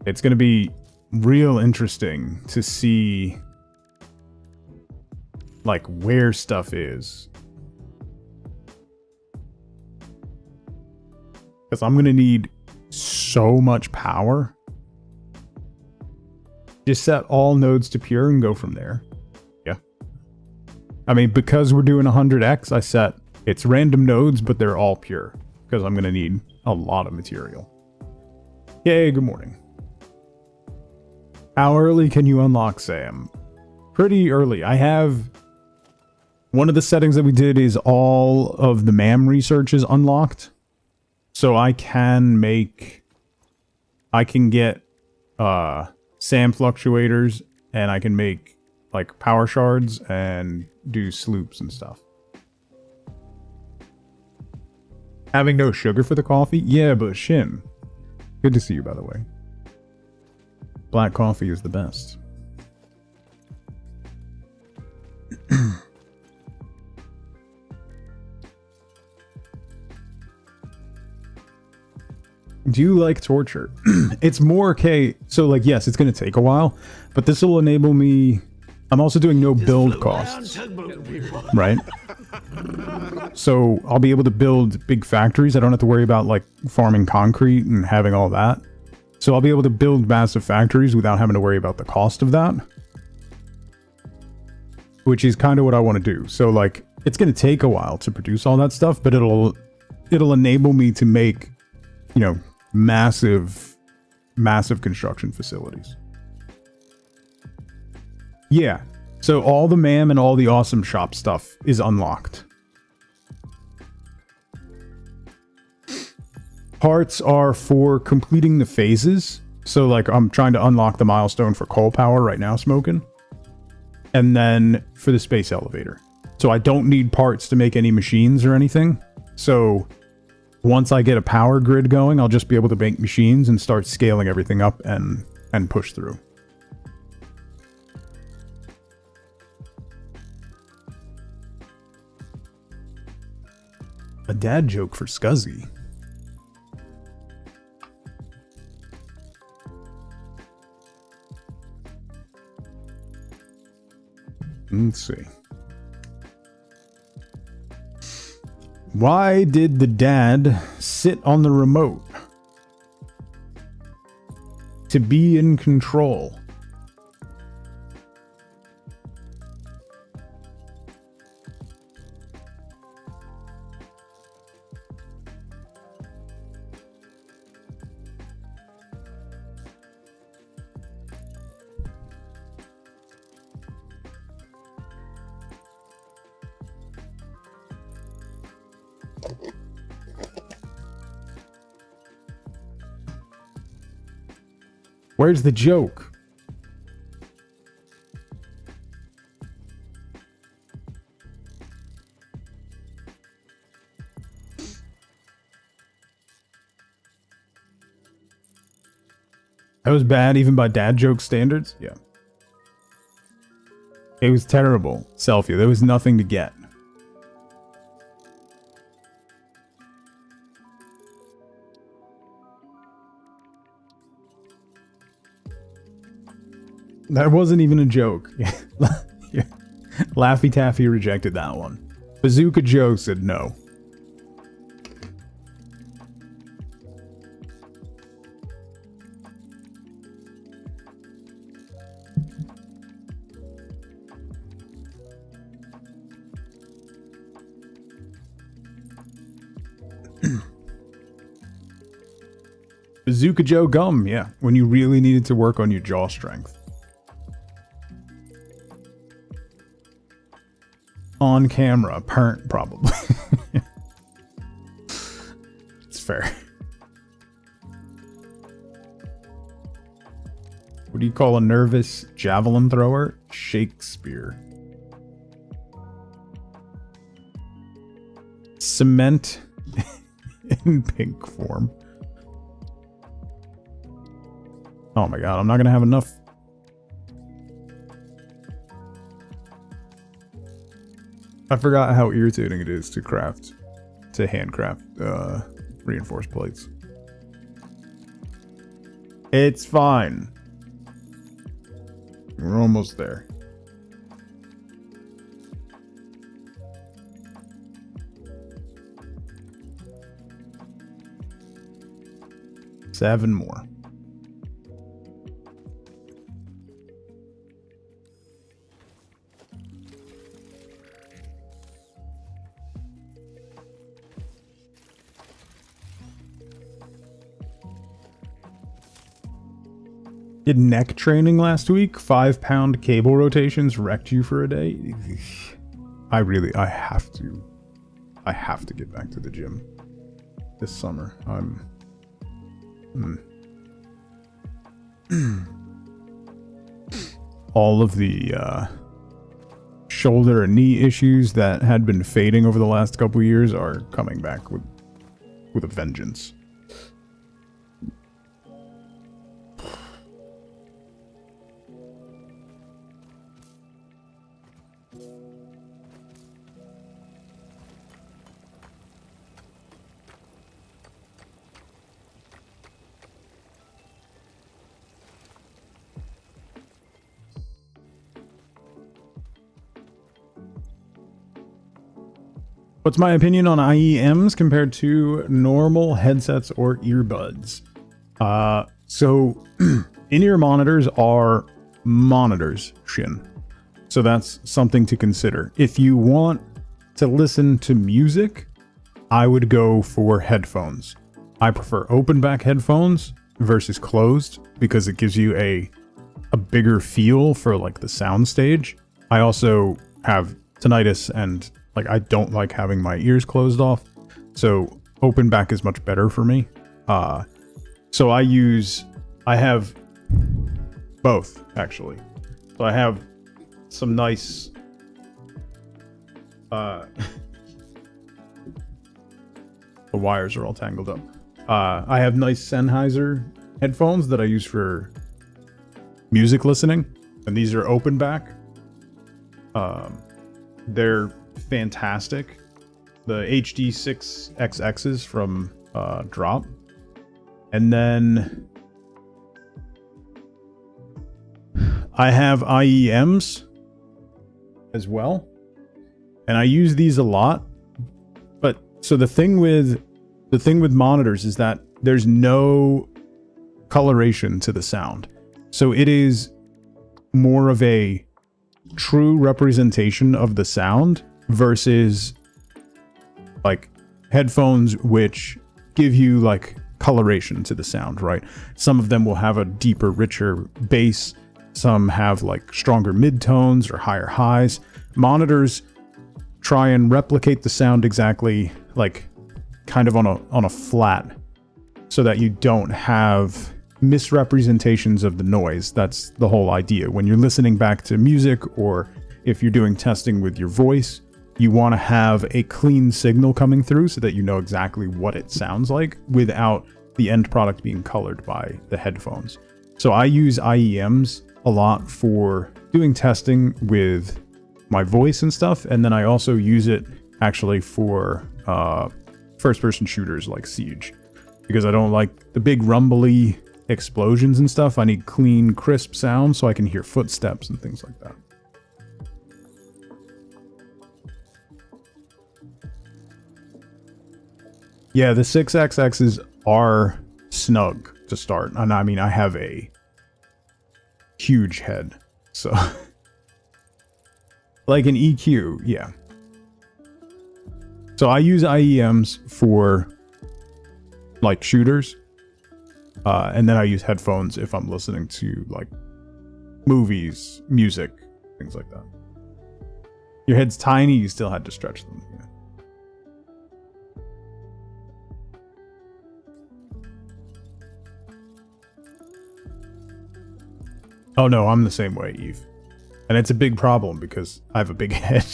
It's going to be real interesting to see like where stuff is. Because I'm going to need so much power. Just set all nodes to pure and go from there. Yeah. I mean, because we're doing 100x, I set it's random nodes, but they're all pure. Because I'm going to need a lot of material. Yay, good morning. How early can you unlock Sam? Pretty early. I have... One of the settings that we did is all of the MAM research is unlocked. So I can get SAM fluctuators, and I can make like power shards and do sloops and stuff. Having no sugar for the coffee? Yeah, but Shim. Good to see you, by the way. Black coffee is the best. do like torture. It's more okay. So like, yes, it's going to take a while, but this will enable me. I'm also doing no build costs, right? So I'll be able to build big factories. I don't have to worry about like farming concrete and having all that. So I'll be able to build massive factories without having to worry about the cost of that, which is kind of what I want to do. So like, it's going to take a while to produce all that stuff, but it'll enable me to make, you know, massive construction facilities. Yeah. So all the MAM and all the awesome shop stuff is unlocked. Parts are for completing the phases. So like, I'm trying to unlock the milestone for coal power right now, smoking. And then for the space elevator. So I don't need parts to make any machines or anything. So once I get a power grid going, I'll just be able to make machines and start scaling everything up and push through. A dad joke for Scuzzy. Let's see. Why did the dad sit on the remote? To be in control. Where's the joke? That was bad even by dad joke standards? Yeah. It was terrible, Selfie. There was nothing to get. That wasn't even a joke. Yeah. Laffy Taffy rejected that one. Bazooka Joe said no. Bazooka Joe gum, yeah. When you really needed to work on your jaw strength. On camera, probably. It's fair. What do you call a nervous javelin thrower? Shakespeare. Cement in pink form. Oh my god, I'm not gonna have enough. I forgot how irritating it is to handcraft reinforced plates. It's fine. We're almost there. Seven more. Did neck training last week. 5-pound cable rotations wrecked you for a day. I have to get back to the gym this summer. All of the shoulder and knee issues that had been fading over the last couple of years are coming back with a vengeance. What's my opinion on IEMs compared to normal headsets or earbuds? So in-ear monitors are monitors, Shin. So that's something to consider. If you want to listen to music, I would go for headphones. I prefer open back headphones versus closed because it gives you a bigger feel for like the sound stage. I also have tinnitus and like I don't like having my ears closed off. So open back is much better for me. So I have both actually. So I have some nice the wires are all tangled up. I have nice Sennheiser headphones that I use for music listening, and these are open back. They're fantastic. The HD6XXs from Drop. And then I have IEMs as well. And I use these a lot. But so the thing with monitors is that there's no coloration to the sound. So it is more of a true representation of the sound versus like headphones which give you like coloration to the sound, right? Some of them will have a deeper, richer bass. Some have like stronger midtones or higher highs. Monitors try and replicate the sound exactly like kind of on a flat so that you don't have misrepresentations of the noise. That's the whole idea. When you're listening back to music or if you're doing testing with your voice, you want to have a clean signal coming through so that you know exactly what it sounds like without the end product being colored by the headphones. So I use IEMs a lot for doing testing with my voice and stuff, and then I also use it actually for first-person shooters like Siege, because I don't like the big rumbly explosions and stuff. I need clean, crisp sound so I can hear footsteps and things like that. Yeah, the 6XXs are snug to start. And I mean, I have a huge head, so like an EQ, yeah. So I use IEMs for like shooters, and then I use headphones if I'm listening to like movies, music, things like that. Your head's tiny, you still had to stretch them. Yeah. Oh no, I'm the same way, Eve. And it's a big problem because I have a big head.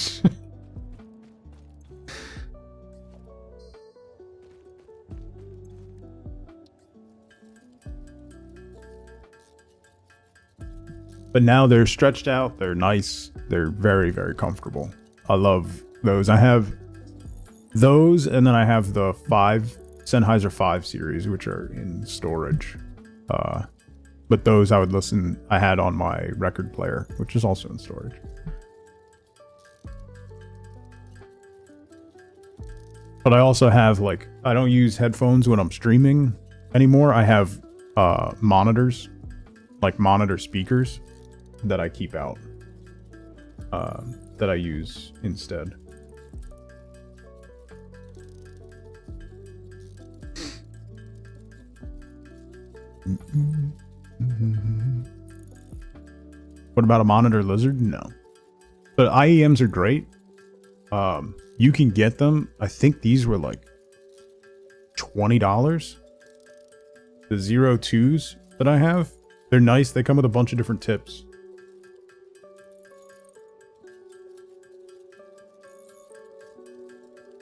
But now they're stretched out, they're nice, they're very, very comfortable. I love those. I have those, and then I have the Sennheiser 5 series, which are in storage. But those I had on my record player, which is also in storage. But I also have like, I don't use headphones when I'm streaming anymore. I have monitors, like monitor speakers that I keep out, that I use instead. What about a monitor lizard? No. But IEMs are great. You can get them. I think these were like $20. The 02s that I have, they're nice. They come with a bunch of different tips.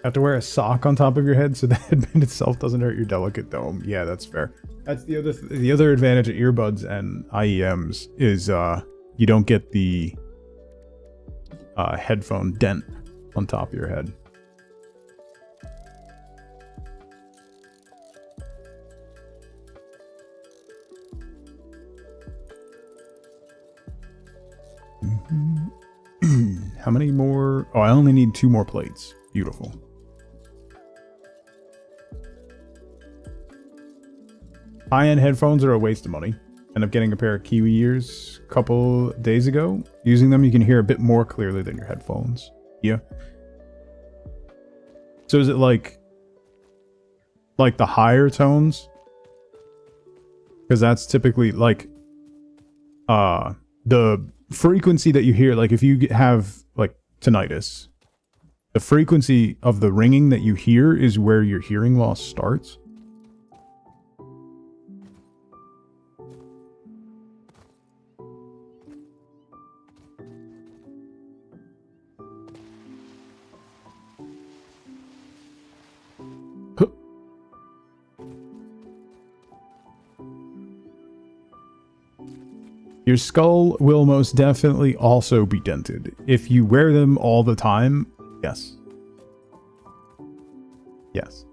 Have to wear a sock on top of your head so the headband itself doesn't hurt your delicate dome. Yeah, that's fair. That's the other advantage of earbuds and IEMs is you don't get the headphone dent on top of your head. How many more? Oh, I only need 2 more plates. Beautiful. High-end headphones are a waste of money. End up getting a pair of Kiwi ears a couple days ago. Using them, you can hear a bit more clearly than your headphones. Yeah. So is it like the higher tones? Because that's typically like the frequency that you hear. Like if you have like tinnitus, the frequency of the ringing that you hear is where your hearing loss starts. Your skull will most definitely also be dented. If you wear them all the time, yes. Yes.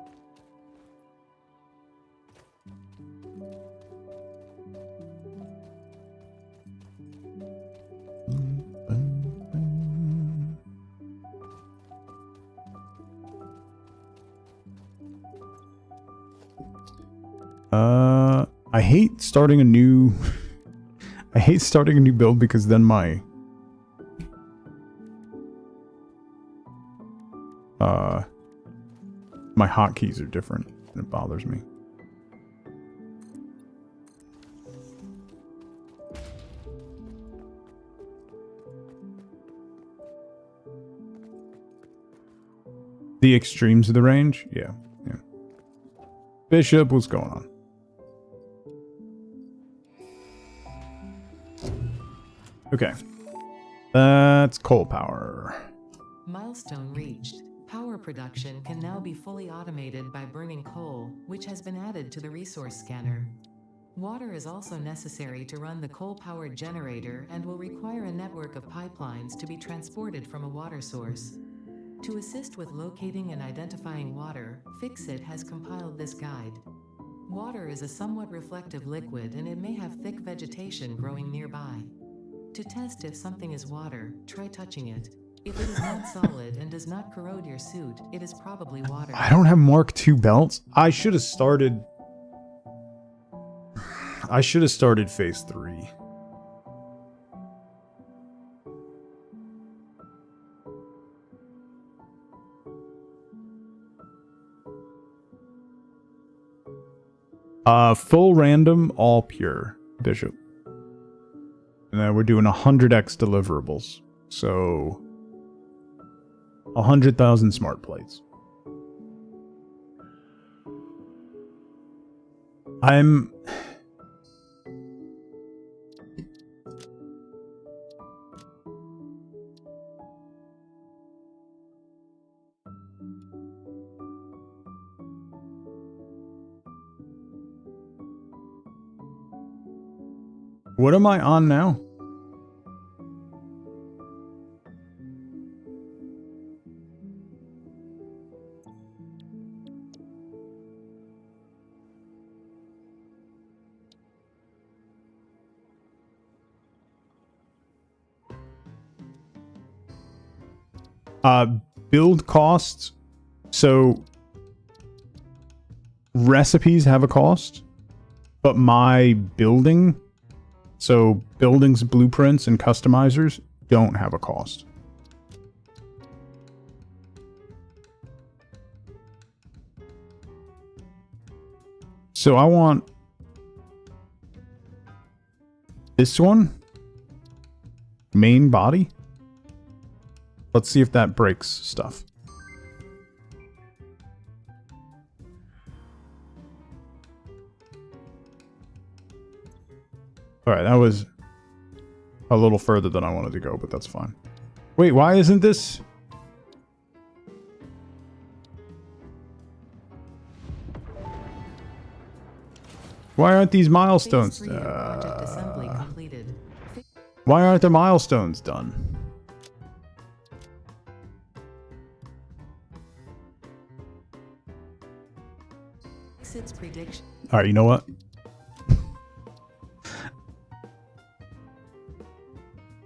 I hate starting a new... I hate starting a new build because then my... my hotkeys are different and it bothers me. The extremes of the range? Yeah. Bishop, what's going on? Okay. That's coal power. Milestone reached. Power production can now be fully automated by burning coal, which has been added to the resource scanner. Water is also necessary to run the coal-powered generator and will require a network of pipelines to be transported from a water source. To assist with locating and identifying water, Fixit has compiled this guide. Water is a somewhat reflective liquid and it may have thick vegetation growing nearby. To test if something is water, try touching it. If it is not solid and does not corrode your suit, it is probably water. I don't have Mark II belts. I should have started phase 3. Full random, all pure, Bishop. And then we're doing 100x deliverables. So 100,000 smart plates. What am I on now? Build costs. So recipes have a cost, but my building, so buildings, blueprints, and customizers don't have a cost. So I want this one, main body. Let's see if that breaks stuff. Alright, that was a little further than I wanted to go, but that's fine. Wait, why isn't this? Why aren't these milestones? Why aren't the milestones done? All right, you know what?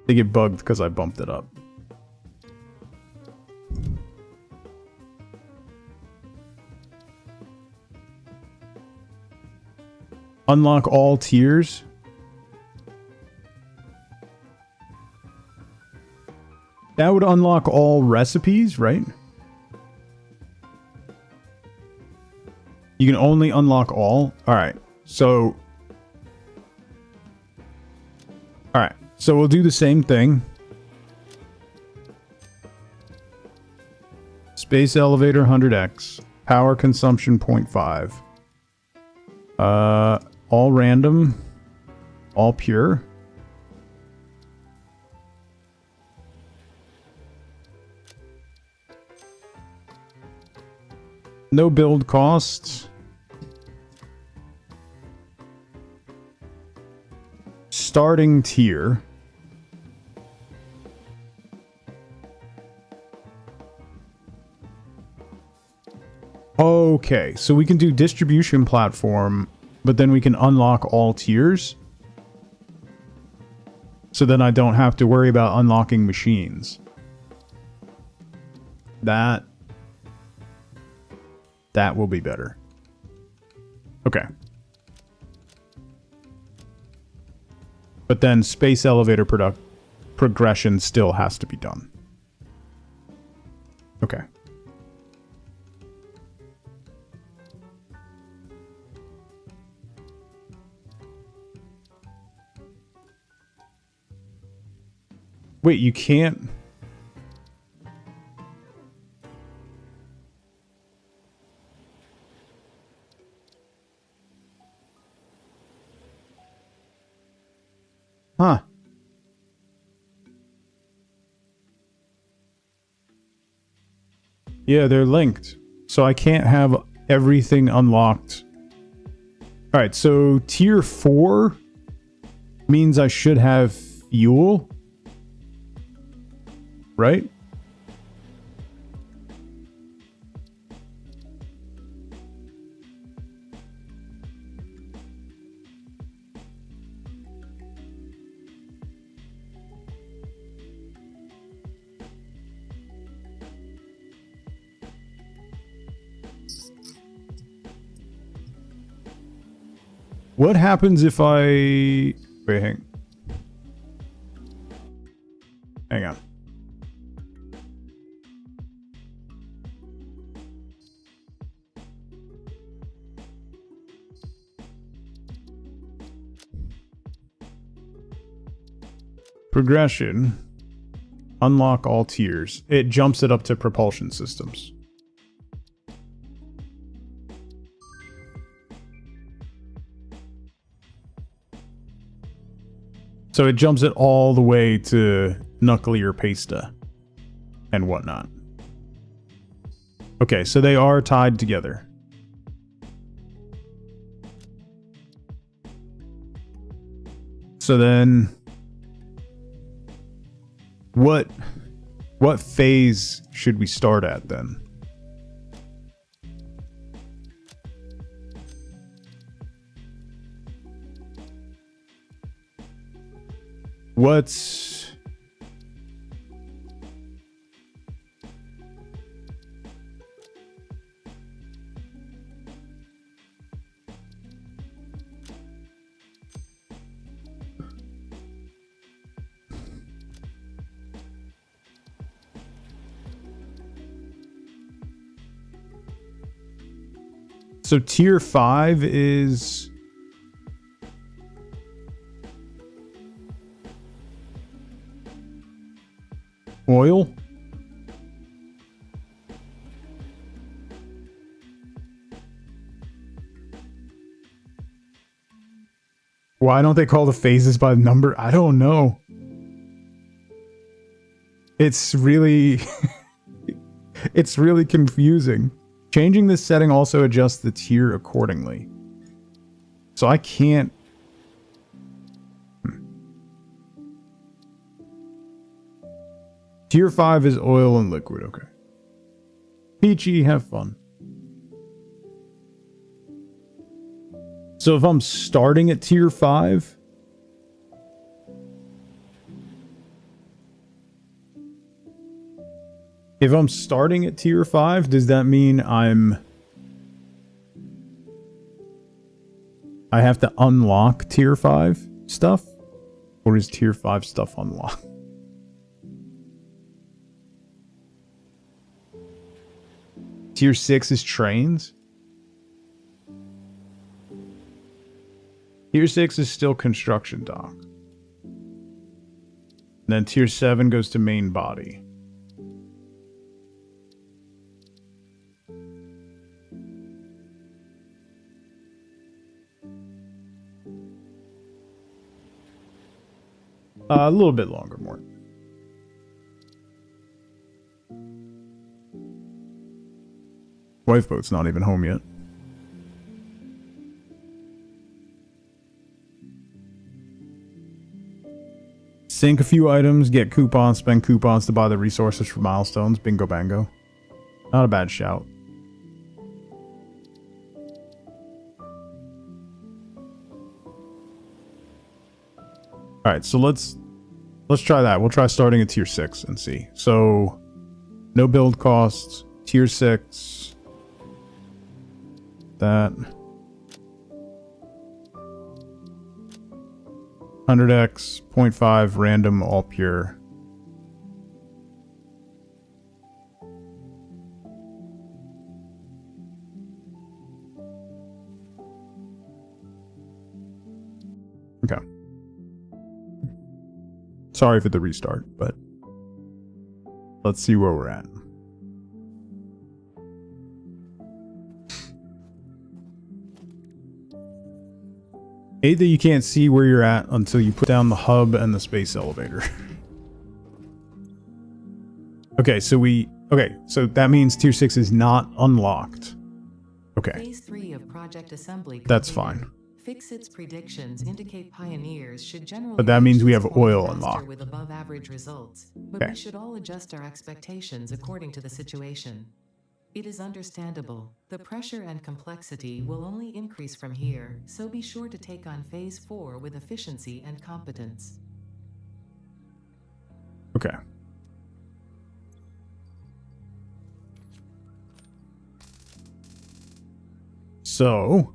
They get bugged because I bumped it up. unlock all tiers. That would unlock all recipes, right? You can only unlock all. All right. So we'll do the same thing. Space elevator 100x. Power consumption 0.5. All random. All pure. No build costs. Starting tier. Okay, so we can do distribution platform, but then we can unlock all tiers. So then I don't have to worry about unlocking machines. That will be better. Okay. But then space elevator progression still has to be done. Okay. Wait, you can't... Huh. Yeah, they're linked. So I can't have everything unlocked. Alright, so tier 4 means I should have fuel. Right? What happens if I... Wait, hang on. Progression. Unlock all tiers. It jumps it up to propulsion systems. So it jumps it all the way to nuclear pasta and whatnot. Okay, so they are tied together. So then what phase should we start at then? What's... So tier 5 is... oil? Why don't they call the phases by number? I don't know. It's really... it's really confusing. Changing this setting also adjusts the tier accordingly. So I can't... Tier 5 is oil and liquid, okay. Peachy, have fun. So if I'm starting at tier 5... If I'm starting at tier 5, does that mean I'm... I have to unlock tier 5 stuff? Or is tier 5 stuff unlocked? Tier 6 is trains? Tier 6 is still construction dock. And then tier 7 goes to main body. A little bit longer, more. Wifeboat's not even home yet. Sink a few items, get coupons, spend coupons to buy the resources for milestones. Bingo bango. Not a bad shout. Alright, so let's try that. We'll try starting at tier 6 and see. So, no build costs. Tier 6. That. 100x, 0.5, random, all pure. Okay. Sorry for the restart, but let's see where we're at. Hate that you can't see where you're at until you put down the hub and the space elevator. Okay, so that means tier 6 is not unlocked. Okay. Phase 3 of project assembly. That's completed. fine. Fixit's predictions indicate pioneers should generally. But that means we have reach this point oil faster unlocked. with above average results. But Okay. we should all adjust our expectations according to the situation. It is understandable. The pressure and complexity will only increase from here, so be sure to take on phase 4 with efficiency and competence. Okay. So,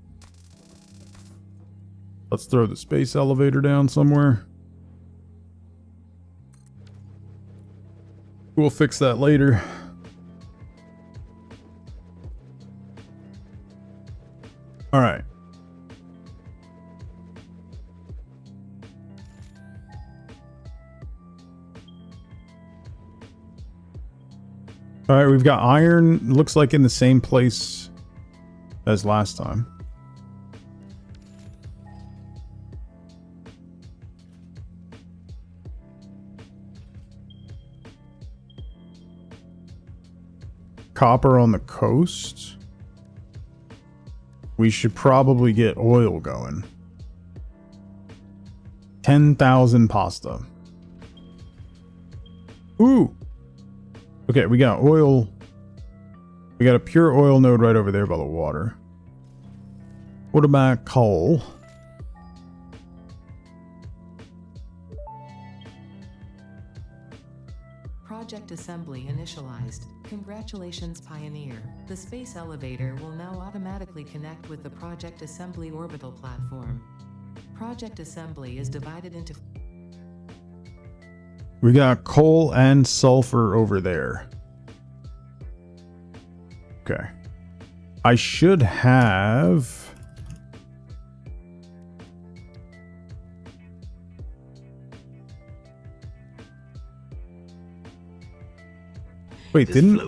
let's throw the space elevator down somewhere. We'll fix that later. All right. All right, we've got iron. Looks like in the same place as last time. Copper on the coast. We should probably get oil going. 10,000 pasta. Ooh! Okay, we got oil. We got a pure oil node right over there by the water. What about coal? Project assembly initialized. Congratulations, Pioneer. The space elevator will now automatically connect with the Project Assembly orbital platform. Project assembly is divided into... We got coal and sulfur over there. Okay. I should have... Wait, didn't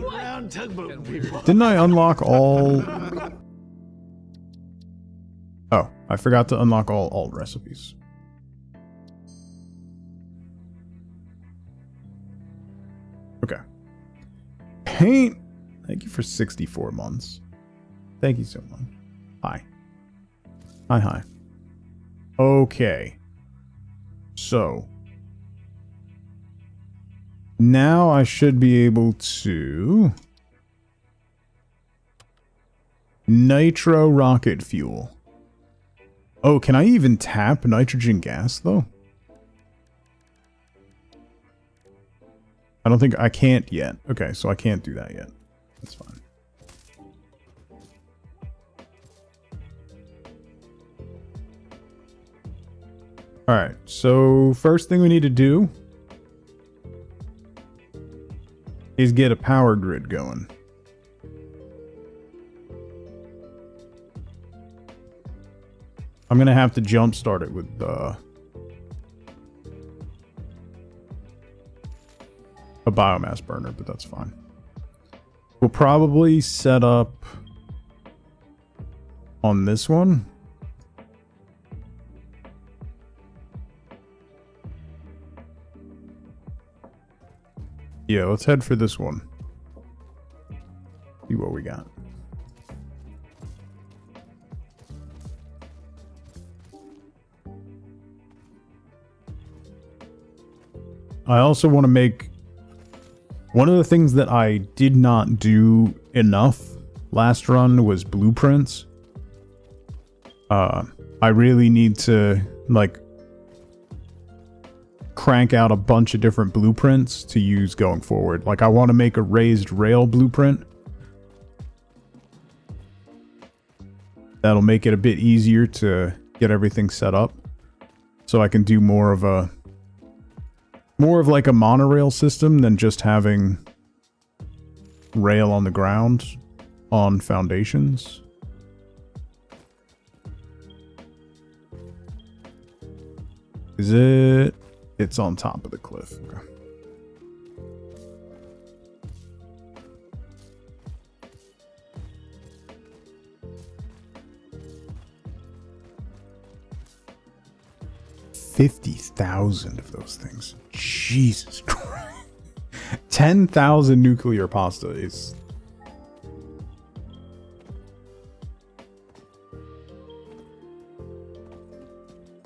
I unlock all... Oh, I forgot to unlock all alt recipes. Okay. Paint. Thank you for 64 months. Thank you so much. Hi. Hi, hi. Okay. So... now I should be able to... nitro rocket fuel. Oh, can I even tap nitrogen gas, though? I don't think I can't yet. Okay, so I can't do that yet. That's fine. Alright, so first thing we need to do is get a power grid going. I'm going to have to jumpstart it with a biomass burner, but that's fine. We'll probably set up on this one. Yeah, let's head for this one. See what we got. I also want to make one of the things that I did not do enough last run was blueprints. I really need to like crank out a bunch of different blueprints to use going forward. Like I want to make a raised rail blueprint. That'll make it a bit easier to get everything set up. So I can do more of like a monorail system than just having rail on the ground on foundations. Is it? It's on top of the cliff. Okay. $50,000 of those things. Jesus Christ. 10,000 nuclear pasta is...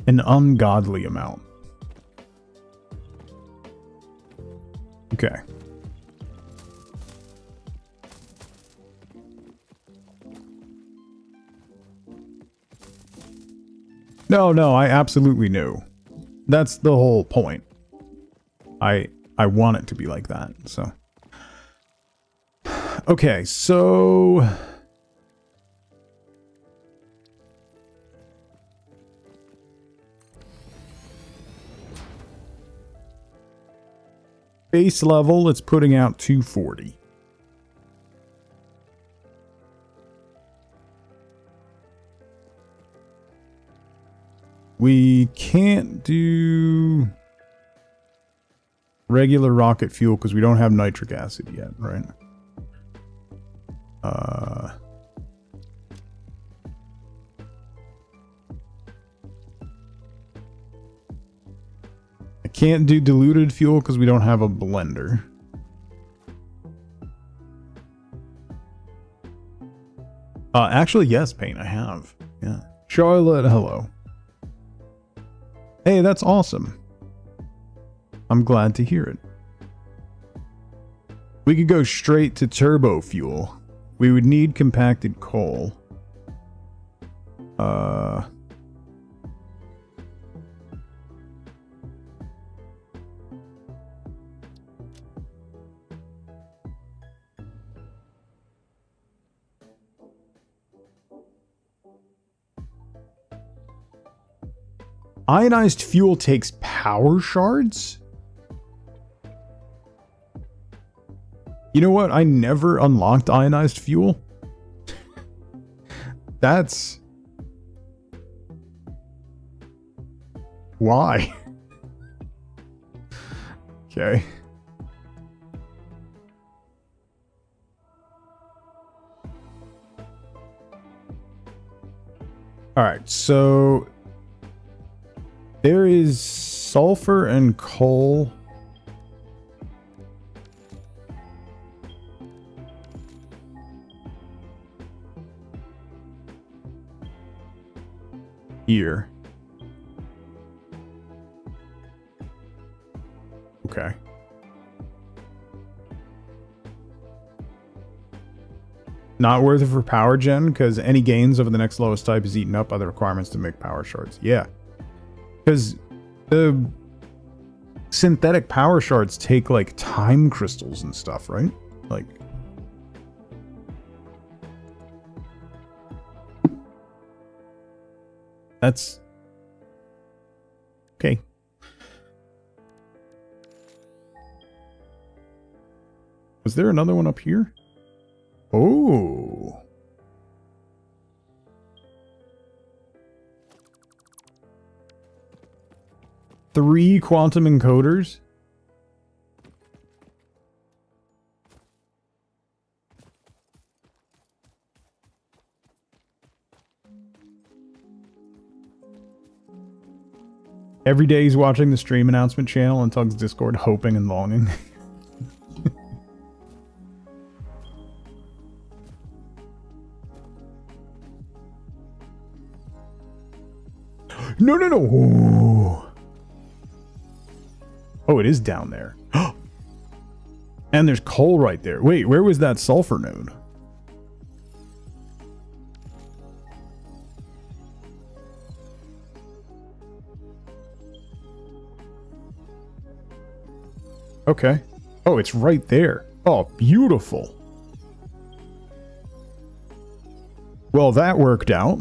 an ungodly amount. Okay. No, I absolutely knew. That's the whole point. I want it to be like that, so. Okay, so... base level, it's putting out 240. We can't do regular rocket fuel because we don't have nitric acid yet, right? I can't do diluted fuel because we don't have a blender. Actually, yes, Paint, I have. Yeah. Charlotte, hello. Hey, that's awesome. I'm glad to hear it. We could go straight to turbo fuel. We would need compacted coal. Ionized fuel takes power shards? You know what? I never unlocked ionized fuel. That's... why? Okay. Alright, so... there is sulfur and coal. Here. Okay. Not worth it for power gen, because any gains over the next lowest type is eaten up by the requirements to make power shards. Yeah. Because the synthetic power shards take, like, time crystals and stuff, right? Like... that's Okay. Was there another one up here? Oh. Three quantum encoders. Every day he's watching the stream announcement channel on Tug's Discord, hoping and longing. No, no, no. Ooh. Oh, it is down there. And there's coal right there. Wait, where was that sulfur node? Okay. Oh, it's right there. Oh, beautiful. Well, that worked out.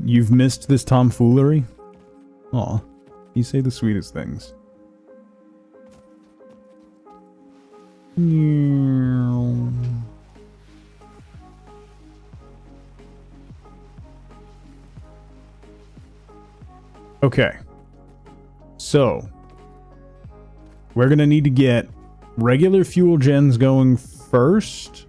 You've missed this tomfoolery? Aw, you say the sweetest things. Okay. So, we're gonna need to get regular fuel gens going first.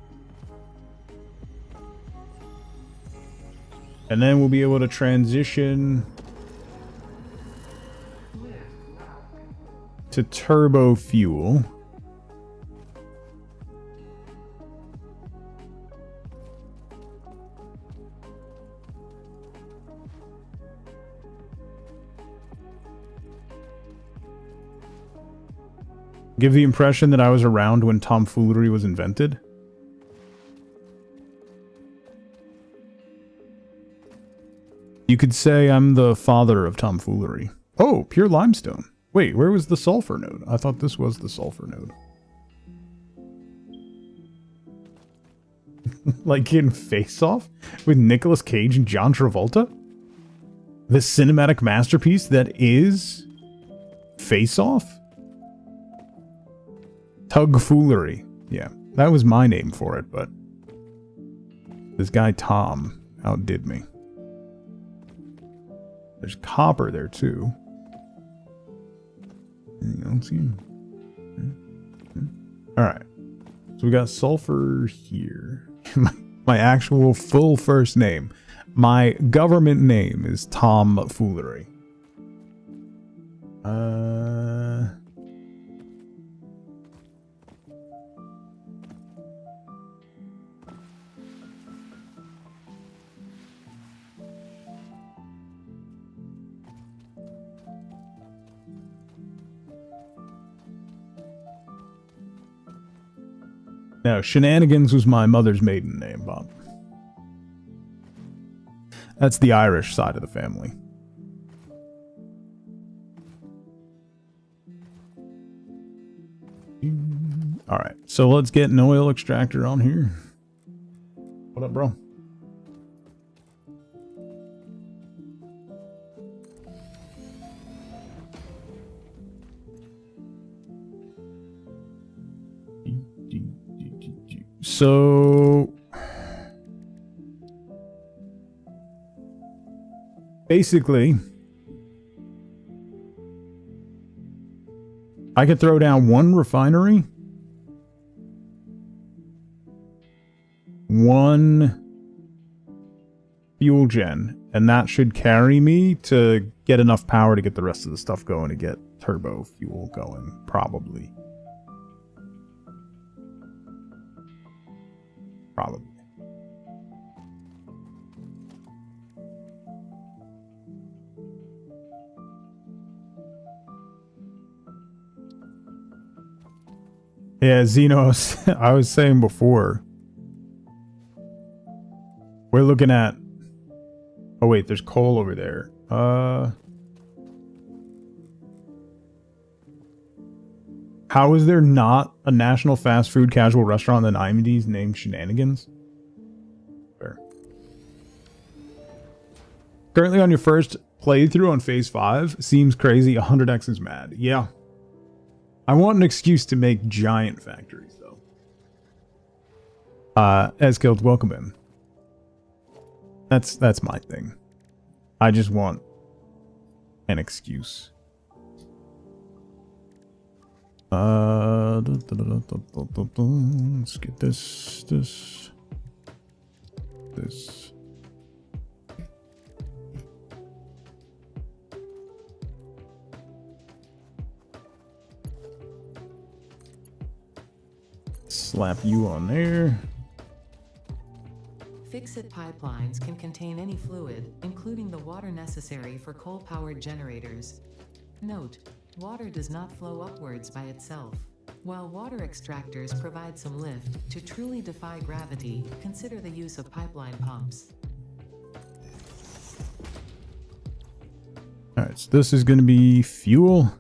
And then we'll be able to transition to turbo fuel. Give the impression that I was around when tomfoolery was invented. You could say I'm the father of tomfoolery. Oh, pure limestone. Wait, where was the sulfur node? I thought this was the sulfur node. Like in Face Off with Nicolas Cage and John Travolta? The cinematic masterpiece that is Face Off? Tugfoolery. Yeah, that was my name for it, but this guy Tom outdid me. There's copper there too. You don't see him. Alright. So we got sulfur here. My actual full first name. My government name is Tom Foolery. No, Shenanigans was my mother's maiden name, Bob. That's the Irish side of the family. Alright, so let's get an oil extractor on here. What up, bro? So basically, I could throw down one refinery, one fuel gen, and that should carry me to get enough power to get the rest of the stuff going to get turbo fuel going, probably. Probably. Yeah, Xenos, I was saying before, we're looking at Oh wait, there's coal over there. How is there not a national fast food casual restaurant in the 90s named Shenanigans? Fair. Currently on your first playthrough on phase 5. Seems crazy. 100x is mad. Yeah. I want an excuse to make giant factories, though. Eskilled, welcome in. That's my thing. I just want an excuse. Let's get this. Slap you on there. Fix-it pipelines can contain any fluid, including the water necessary for coal-powered generators. Note, water does not flow upwards by itself. While water extractors provide some lift, to truly defy gravity, consider the use of pipeline pumps. Alright, so this is going to be fuel.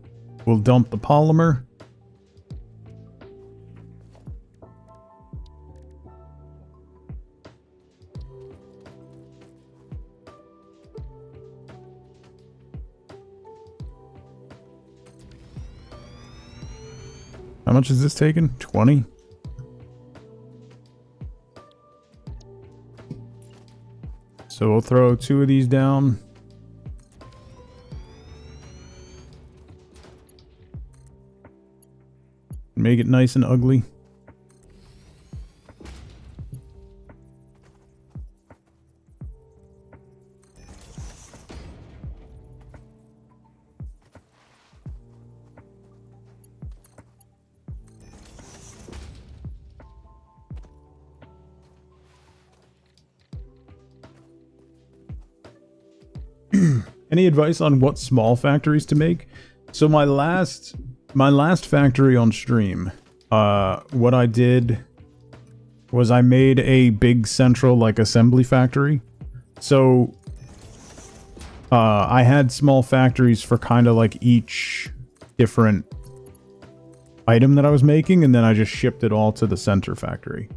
We'll dump the polymer. How much is this taking? 20? So we'll throw 2 of these down. Make it nice and ugly. Any advice on what small factories to make? So my last factory on stream, what I did was I made a big central like assembly factory. So I had small factories for kind of like each different item that I was making, and then I just shipped it all to the center factory.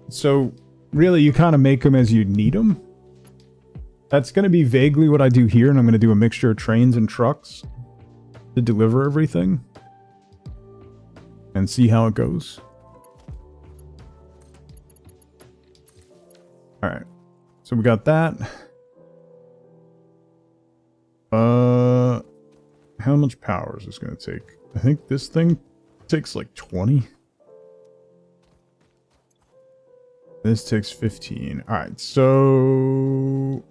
So really you kind of make them as you need them. That's going to be vaguely what I do here, and I'm going to do a mixture of trains and trucks to deliver everything and see how it goes. Alright, so we got that. How much power is this going to take? I think this thing takes like 20. This takes 15. Alright, so...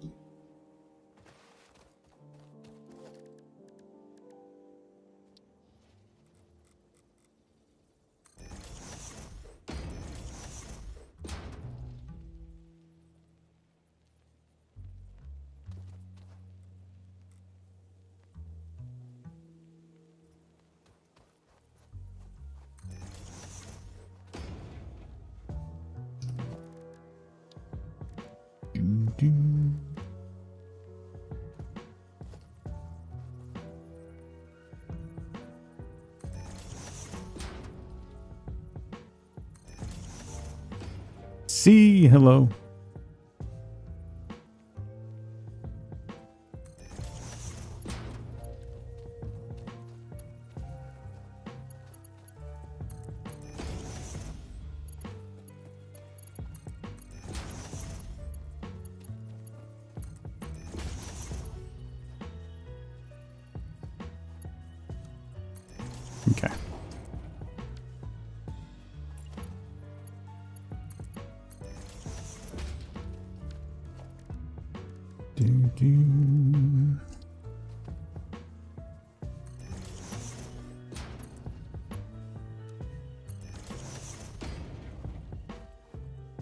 See, hello. Okay.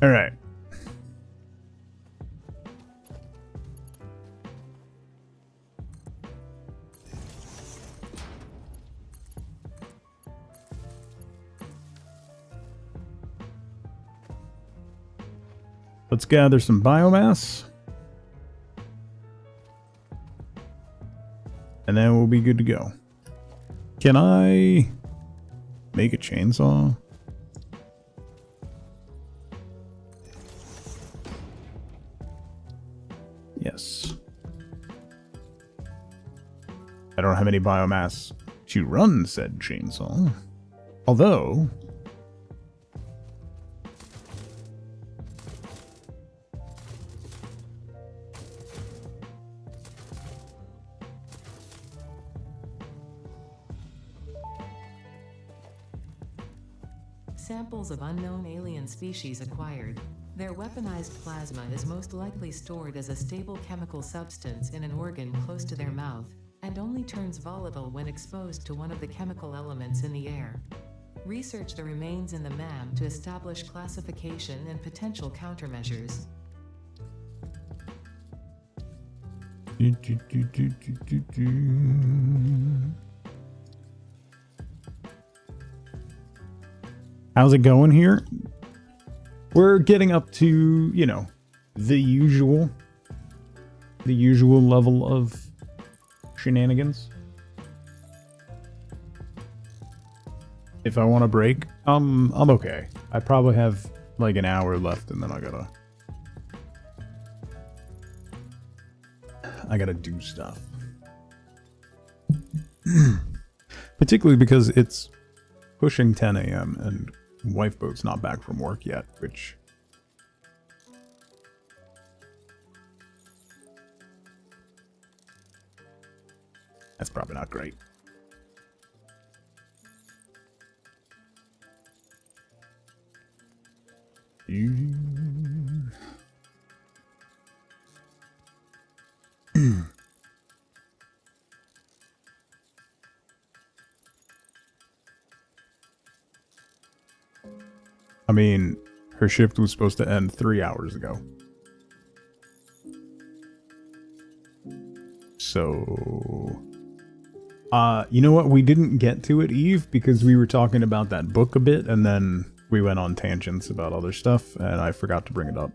All right. Let's gather some biomass. And then we'll be good to go. Can I make a chainsaw? Yes. I don't have any biomass to run said chainsaw. Although... Samples of unknown alien species acquired. Their weaponized plasma is most likely stored as a stable chemical substance in an organ close to their mouth, and only turns volatile when exposed to one of the chemical elements in the air. Research the remains in the MAM to establish classification and potential countermeasures. How's it going here? We're getting up to, you know, the usual level of shenanigans. If I want a break, I'm okay. I probably have like an hour left and then I gotta do stuff. Particularly because it's pushing 10 a.m. and Wifeboat's not back from work yet, which... that's probably not great. I mean, her shift was supposed to end 3 hours ago. So... you know what? We didn't get to it, Eve, because we were talking about that book a bit, and then we went on tangents about other stuff, and I forgot to bring it up.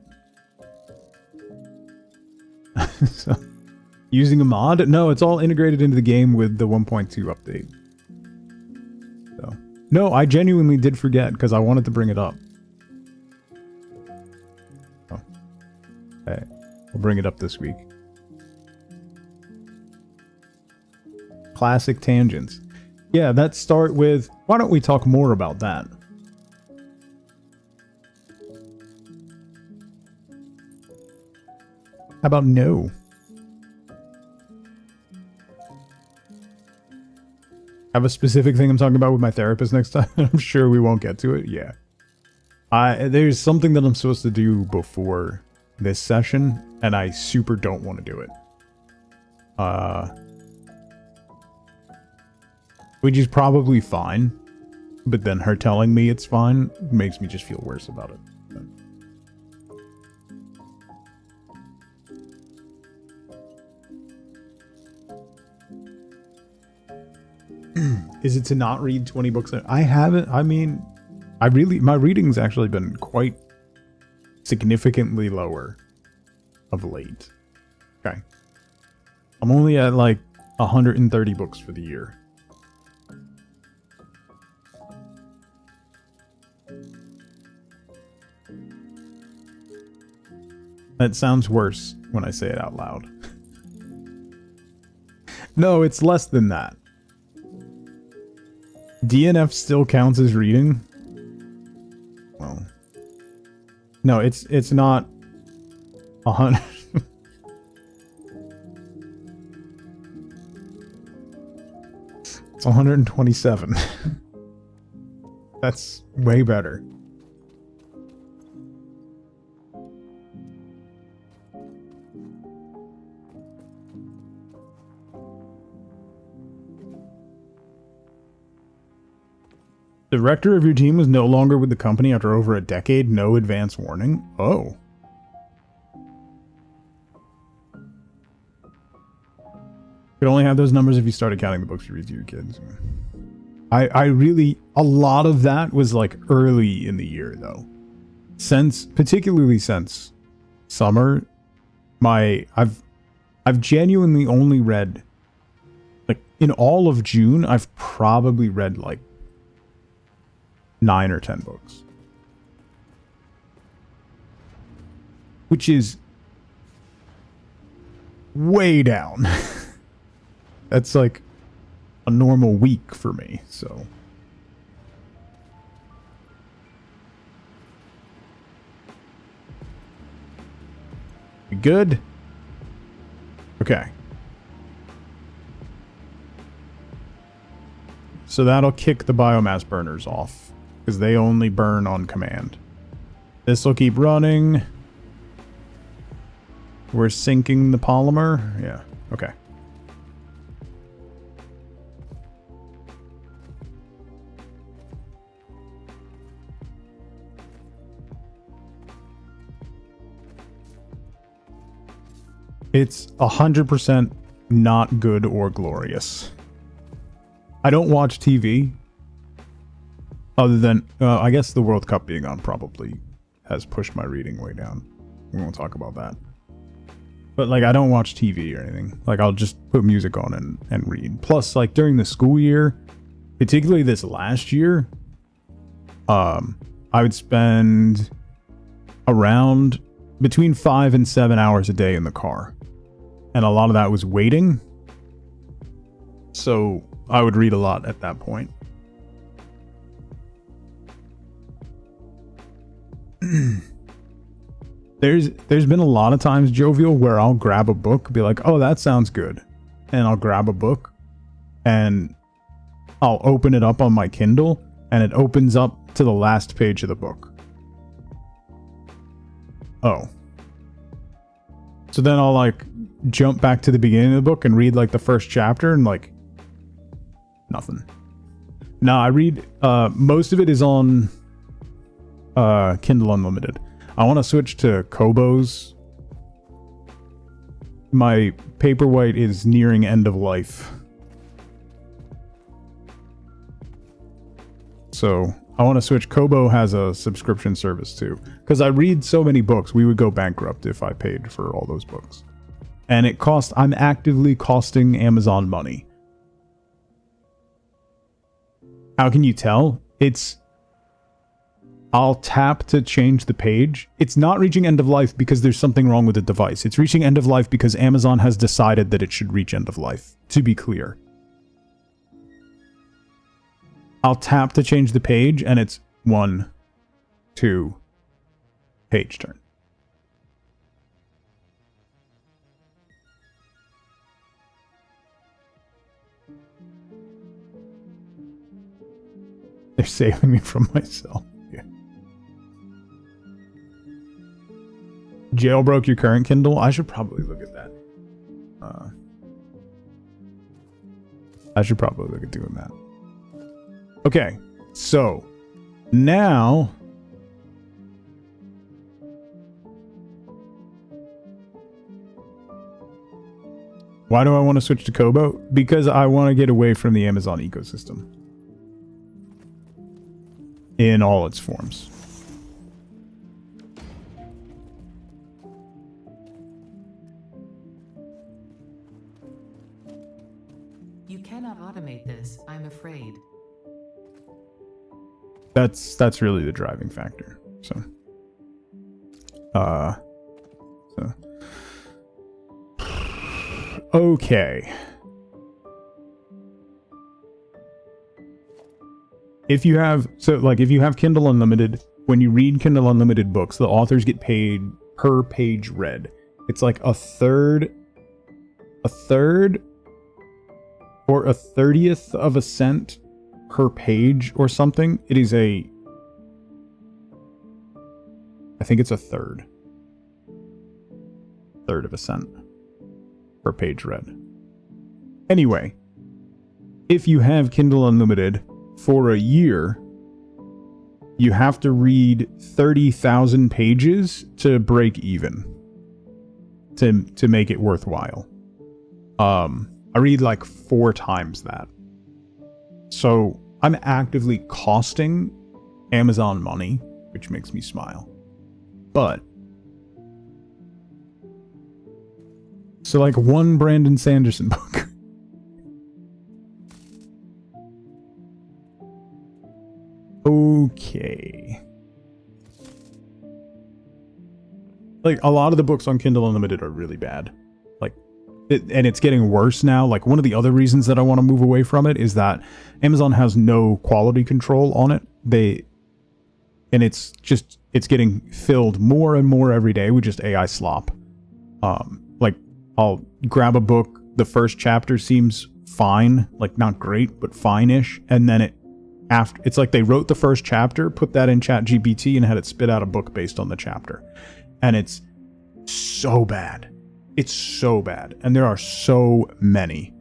So, using a mod? No, it's all integrated into the game with the 1.2 update. So, no, I genuinely did forget, because I wanted to bring it up. Oh. Hey, I'll bring it up this week. Classic tangents. Yeah, let's start with... why don't we talk more about that? How about no? Have a specific thing I'm talking about with my therapist next time? I'm sure we won't get to it. Yeah. There's something that I'm supposed to do before this session, and I super don't want to do it. Which is probably fine, but then her telling me it's fine makes me just feel worse about it. Is it to not read 20 books? I haven't. I mean, my reading's actually been quite significantly lower of late. Okay. I'm only at like 130 books for the year. That sounds worse when I say it out loud. No, it's less than that. DNF still counts as reading? Well, no, it's not 100. It's 127. That's way better. The director of your team was no longer with the company after over a decade. No advance warning. Oh. Could only have those numbers if you started counting the books you read to your kids. I really... a lot of that was like early in the year though. Particularly since summer, I've genuinely only read in all of June, I've probably read like 9 or 10 books. Which is way down. That's like a normal week for me, so. We good? Okay. So that'll kick the biomass burners off, because they only burn on command. This will keep running. We're sinking the polymer. Yeah, okay. It's 100% not good or glorious. I don't watch TV. Other than, I guess the World Cup being on probably has pushed my reading way down. We won't talk about that. But, like, I don't watch TV or anything. Like, I'll just put music on and read. Plus, like, during the school year, particularly this last year, I would spend around between 5 and 7 hours a day in the car. And a lot of that was waiting. So I would read a lot at that point. There's been a lot of times, Jovial, where I'll grab a book, be like, oh, that sounds good. And I'll grab a book and I'll open it up on my Kindle and it opens up to the last page of the book. Oh. So then I'll like jump back to the beginning of the book and read like the first chapter and like nothing. No, I read most of it is on Kindle Unlimited. I want to switch to Kobo's. My Paperwhite is nearing end of life. So I want to switch. Kobo has a subscription service too. Because I read so many books, we would go bankrupt if I paid for all those books. And it costs, I'm actively costing Amazon money. How can you tell? I'll tap to change the page. It's not reaching end of life because there's something wrong with the device. It's reaching end of life because Amazon has decided that it should reach end of life, to be clear. I'll tap to change the page and it's 1, 2, page turn. They're saving me from myself. Yeah. Jailbroke your current Kindle? I should probably look at that. I should probably look at doing that. Okay, so now why do I want to switch to Kobo? Because I want to get away from the Amazon ecosystem in all its forms. You cannot automate this, I'm afraid. That's really the driving factor. So okay. If you have Kindle Unlimited, when you read Kindle Unlimited books, the authors get paid per page read. It's like a third or a 30th of a cent per page or something. It is I think it's a third of a cent per page read. Anyway, if you have Kindle Unlimited for a year, you have to read 30,000 pages to break even to make it worthwhile. I read like 4 times that. So I'm actively costing Amazon money, which makes me smile. But so like one Brandon Sanderson book okay. Like, a lot of the books on Kindle Unlimited are really bad. Like, and it's getting worse now. Like, one of the other reasons that I want to move away from it is that Amazon has no quality control on it. And it's getting filled more and more every day with just AI slop. Like, I'll grab a book, the first chapter seems fine, like not great, but fine-ish, and then it's like they wrote the first chapter, put that in ChatGPT, and had it spit out a book based on the chapter. And it's so bad. It's so bad. And there are so many.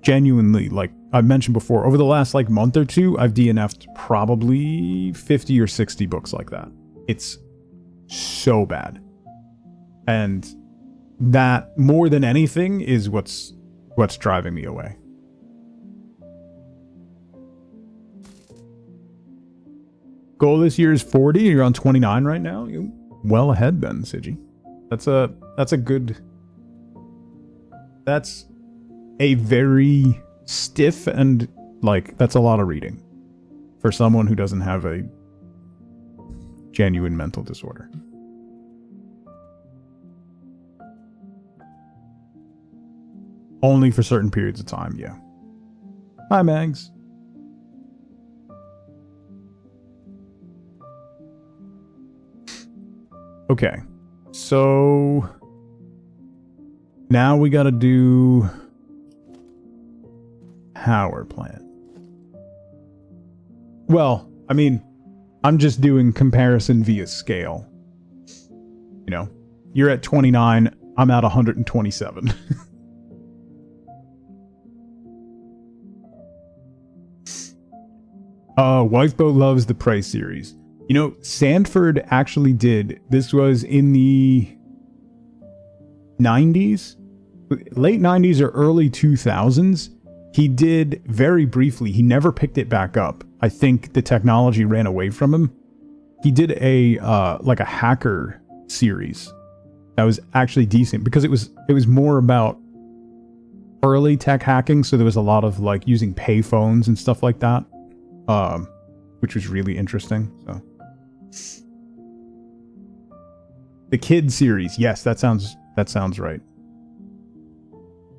Genuinely, like I mentioned before, over the last like month or two, I've DNF'd probably 50 or 60 books like that. It's so bad. And that, more than anything, is what's driving me away. Goal this year is 40. You're on 29 right now. You're well ahead then, Sigi. That's a good... That's a very stiff and, like, that's a lot of reading for someone who doesn't have a genuine mental disorder. Only for certain periods of time, yeah. Hi, Mags. Okay, so now we gotta do power plant. Well, I mean, I'm just doing comparison via scale. You know, you're at 29, I'm at 127. Wifeboat loves the Price series. You know, Sandford actually did. This was in the 90s, late 90s or early 2000s. He did very briefly. He never picked it back up. I think the technology ran away from him. He did a like a hacker series that was actually decent because it was more about early tech hacking. So there was a lot of like using pay phones and stuff like that, which was really interesting. So. The Kid series, yes, that sounds right.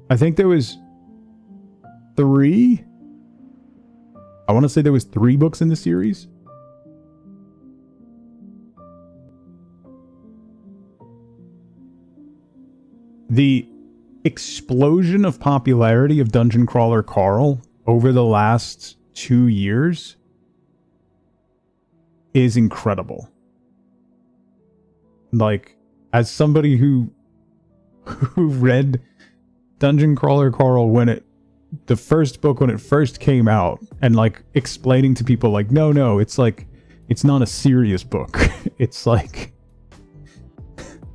I think there was 3. I want to say there was 3 books in the series. The explosion of popularity of Dungeon Crawler Carl over the last 2 years is incredible. Like, as somebody who read Dungeon Crawler Carl the first book when it first came out, and like explaining to people like, no, it's like, it's not a serious book. It's like,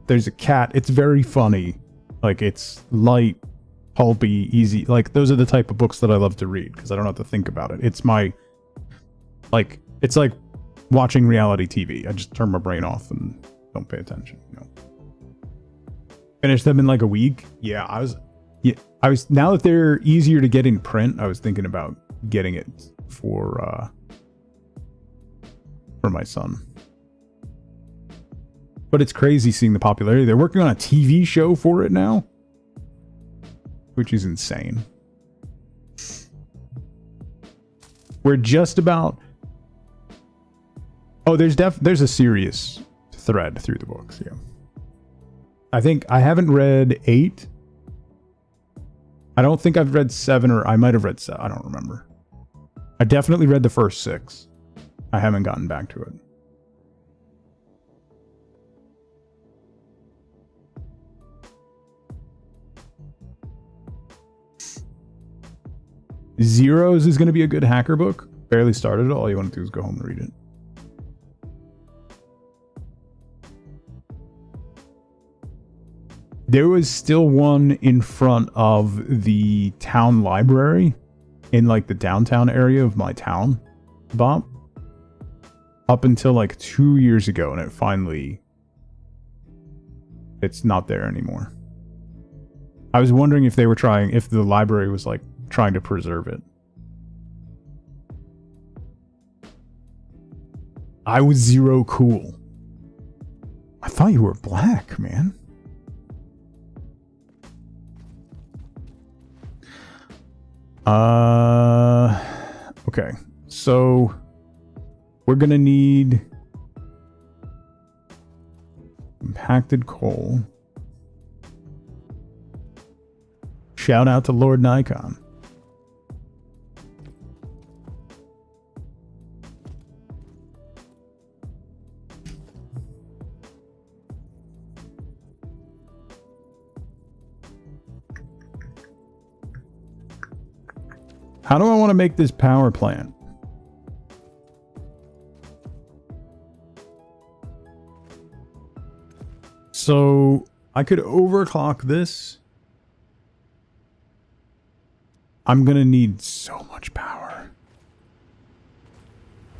there's a cat. It's very funny. Like, it's light, pulpy, easy. Like, those are the type of books that I love to read because I don't have to think about it. It's my, like, it's like watching reality TV. I just turn my brain off and don't pay attention, you know. Finish them in like a week. Yeah, I was now that they're easier to get in print, I was thinking about getting it for my son. But it's crazy seeing the popularity. They're working on a TV show for it now, which is insane. We're just about... Oh, there's a serious thread through the books, yeah. I think I haven't read 8. I don't think I've read 7, or I might have read 7. I don't remember. I definitely read the first 6. I haven't gotten back to it. Zeros is going to be a good hacker book. Barely started it. All you want to do is go home and read it. There was still one in front of the town library in like the downtown area of my town, Bob, up until like 2 years ago, and it's not there anymore. I was wondering if if the library was like trying to preserve it. I was zero cool. I thought you were black, man. Okay. So we're gonna need compacted coal. Shout out to Lord Nikon. How do I want to make this power plant? So I could overclock this. I'm gonna need so much power.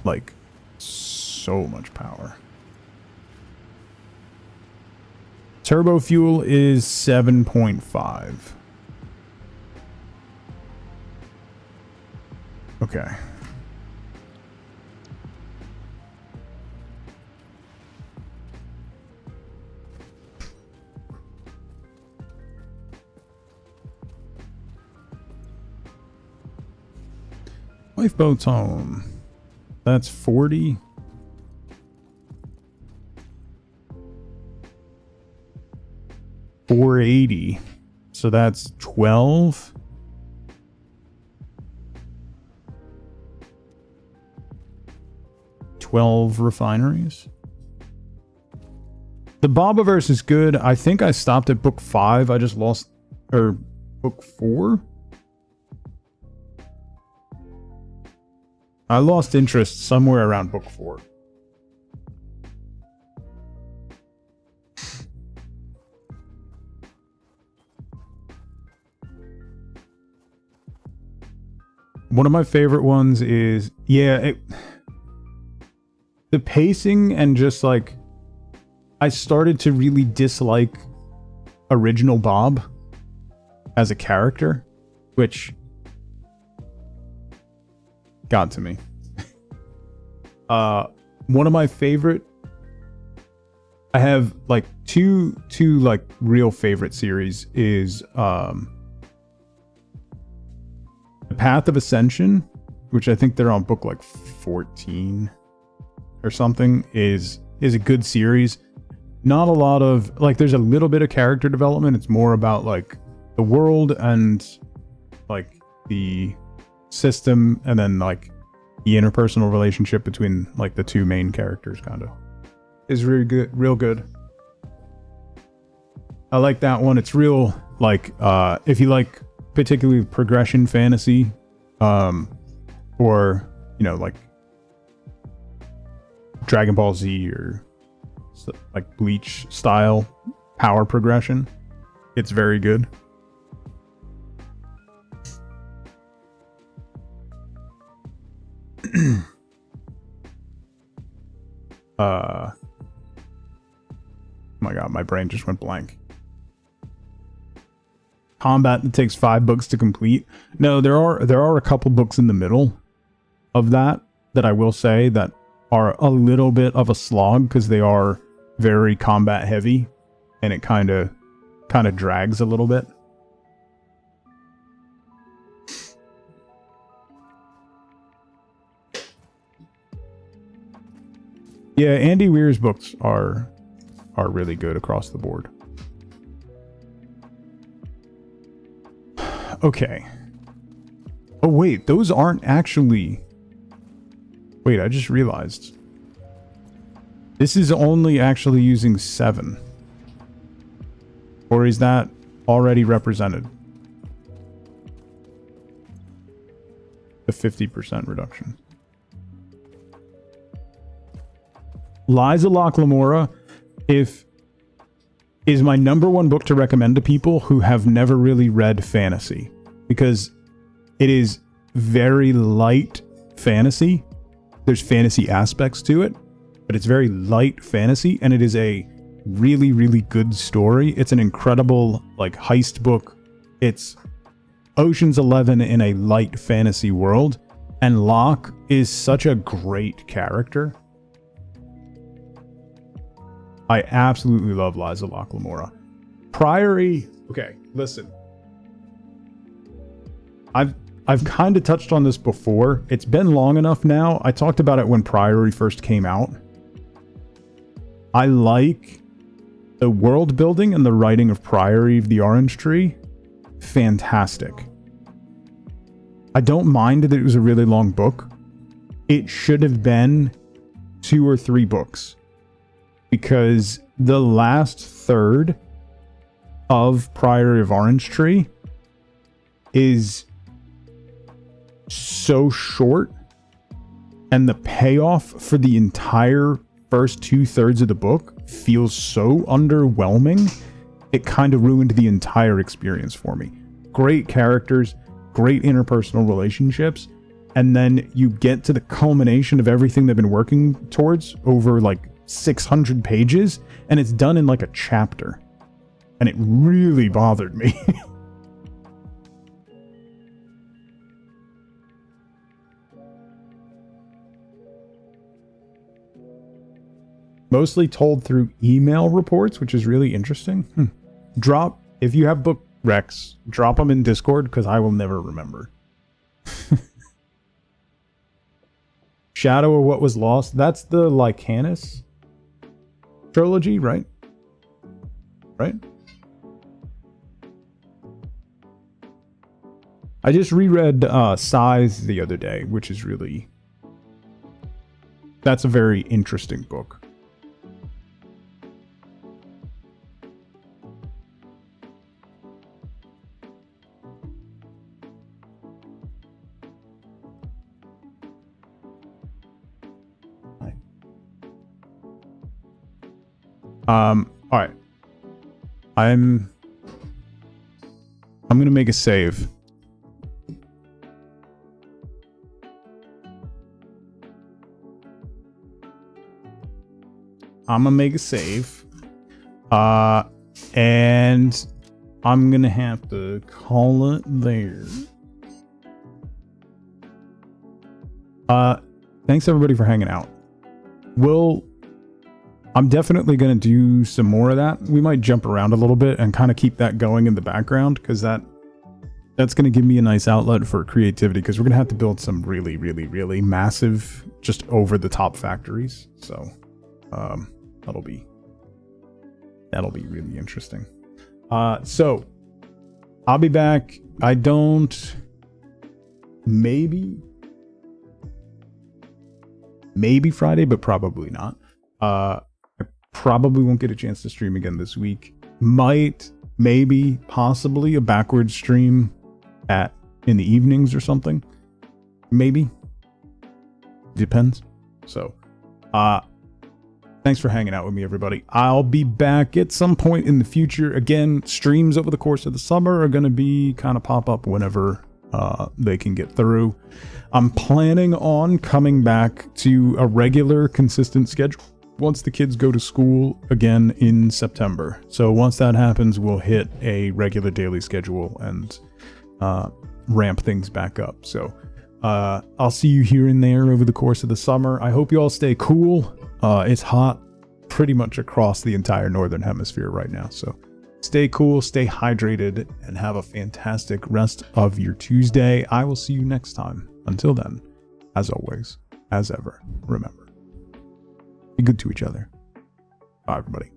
Like, so much power. Turbo fuel is 7.5. Okay. Lifeboat's home. That's 40. $480. So that's 12. Refineries. The Bobaverse is good. I think I stopped at book 5. I just lost, or book 4. I lost interest somewhere around book 4. One of my favorite ones is, the pacing and just like, I started to really dislike original Bob as a character, which got to me. One of my favorite, I have like two like real favorite series is The Path of Ascension, which I think they're on book like 14 or something, is a good series. Not a lot of like, there's a little bit of character development. It's more about like the world and like the system, and then like the interpersonal relationship between like the two main characters kind of is really good, real good. I like that one. It's real like if you like particularly progression fantasy, or you know, like Dragon Ball Z or like Bleach style power progression, it's very good. Oh my god, my brain just went blank. Combat that takes 5 books to complete. No, there are a couple books in the middle of that I will say that are a little bit of a slog because they are very combat heavy, and it kind of drags a little bit. Yeah, Andy Weir's books are really good across the board. Okay. Oh wait, those aren't actually... Wait, I just realized. This is only actually using 7. Or is that already represented? The 50% reduction. Liza Lochlamora is my #1 book to recommend to people who have never really read fantasy, because it is very light fantasy. There's fantasy aspects to it, but it's very light fantasy, and it is a really, really good story. It's an incredible like heist book. It's Ocean's 11 in a light fantasy world, and Locke is such a great character. I absolutely love Liza Locke-Lamora. Priory. Okay, listen. I've kind of touched on this before. It's been long enough now. I talked about it when Priory first came out. I like the world building and the writing of Priory of the Orange Tree. Fantastic. I don't mind that it was a really long book. It should have been 2 or 3 books. Because the last third of Priory of Orange Tree is so short, and the payoff for the entire first 2/3 of the book feels so underwhelming, it kind of ruined the entire experience for me. Great characters, great interpersonal relationships, and then you get to the culmination of everything they've been working towards over like 600 pages, and it's done in like a chapter, and it really bothered me. Mostly told through email reports, which is really interesting. Drop, if you have book recs, drop them in Discord, because I will never remember. Shadow of What Was Lost, that's the Lycanis trilogy, right? Right? I just reread Scythe the other day, which is really... That's a very interesting book. All right. I'm gonna make a save. I'm gonna make a save. And I'm gonna have to call it there. Thanks everybody for hanging out. I'm definitely going to do some more of that. We might jump around a little bit and kind of keep that going in the background, because that's going to give me a nice outlet for creativity, because we're going to have to build some really, really, really massive, just over the top factories. So that'll be really interesting. So I'll be back. Maybe Friday, but probably not. Probably won't get a chance to stream again this week. Maybe, possibly a backwards stream in the evenings or something. Maybe. Depends. So, thanks for hanging out with me, everybody. I'll be back at some point in the future. Again, streams over the course of the summer are going to be kind of pop up whenever they can get through. I'm planning on coming back to a regular, consistent schedule once the kids go to school again in September. So once that happens, we'll hit a regular daily schedule and ramp things back up. So I'll see you here and there over the course of the summer. I hope you all stay cool. It's hot pretty much across the entire northern hemisphere right now. So stay cool, stay hydrated, and have a fantastic rest of your Tuesday. I will see you next time. Until then, as always, as ever, remember, be good to each other. Bye, everybody.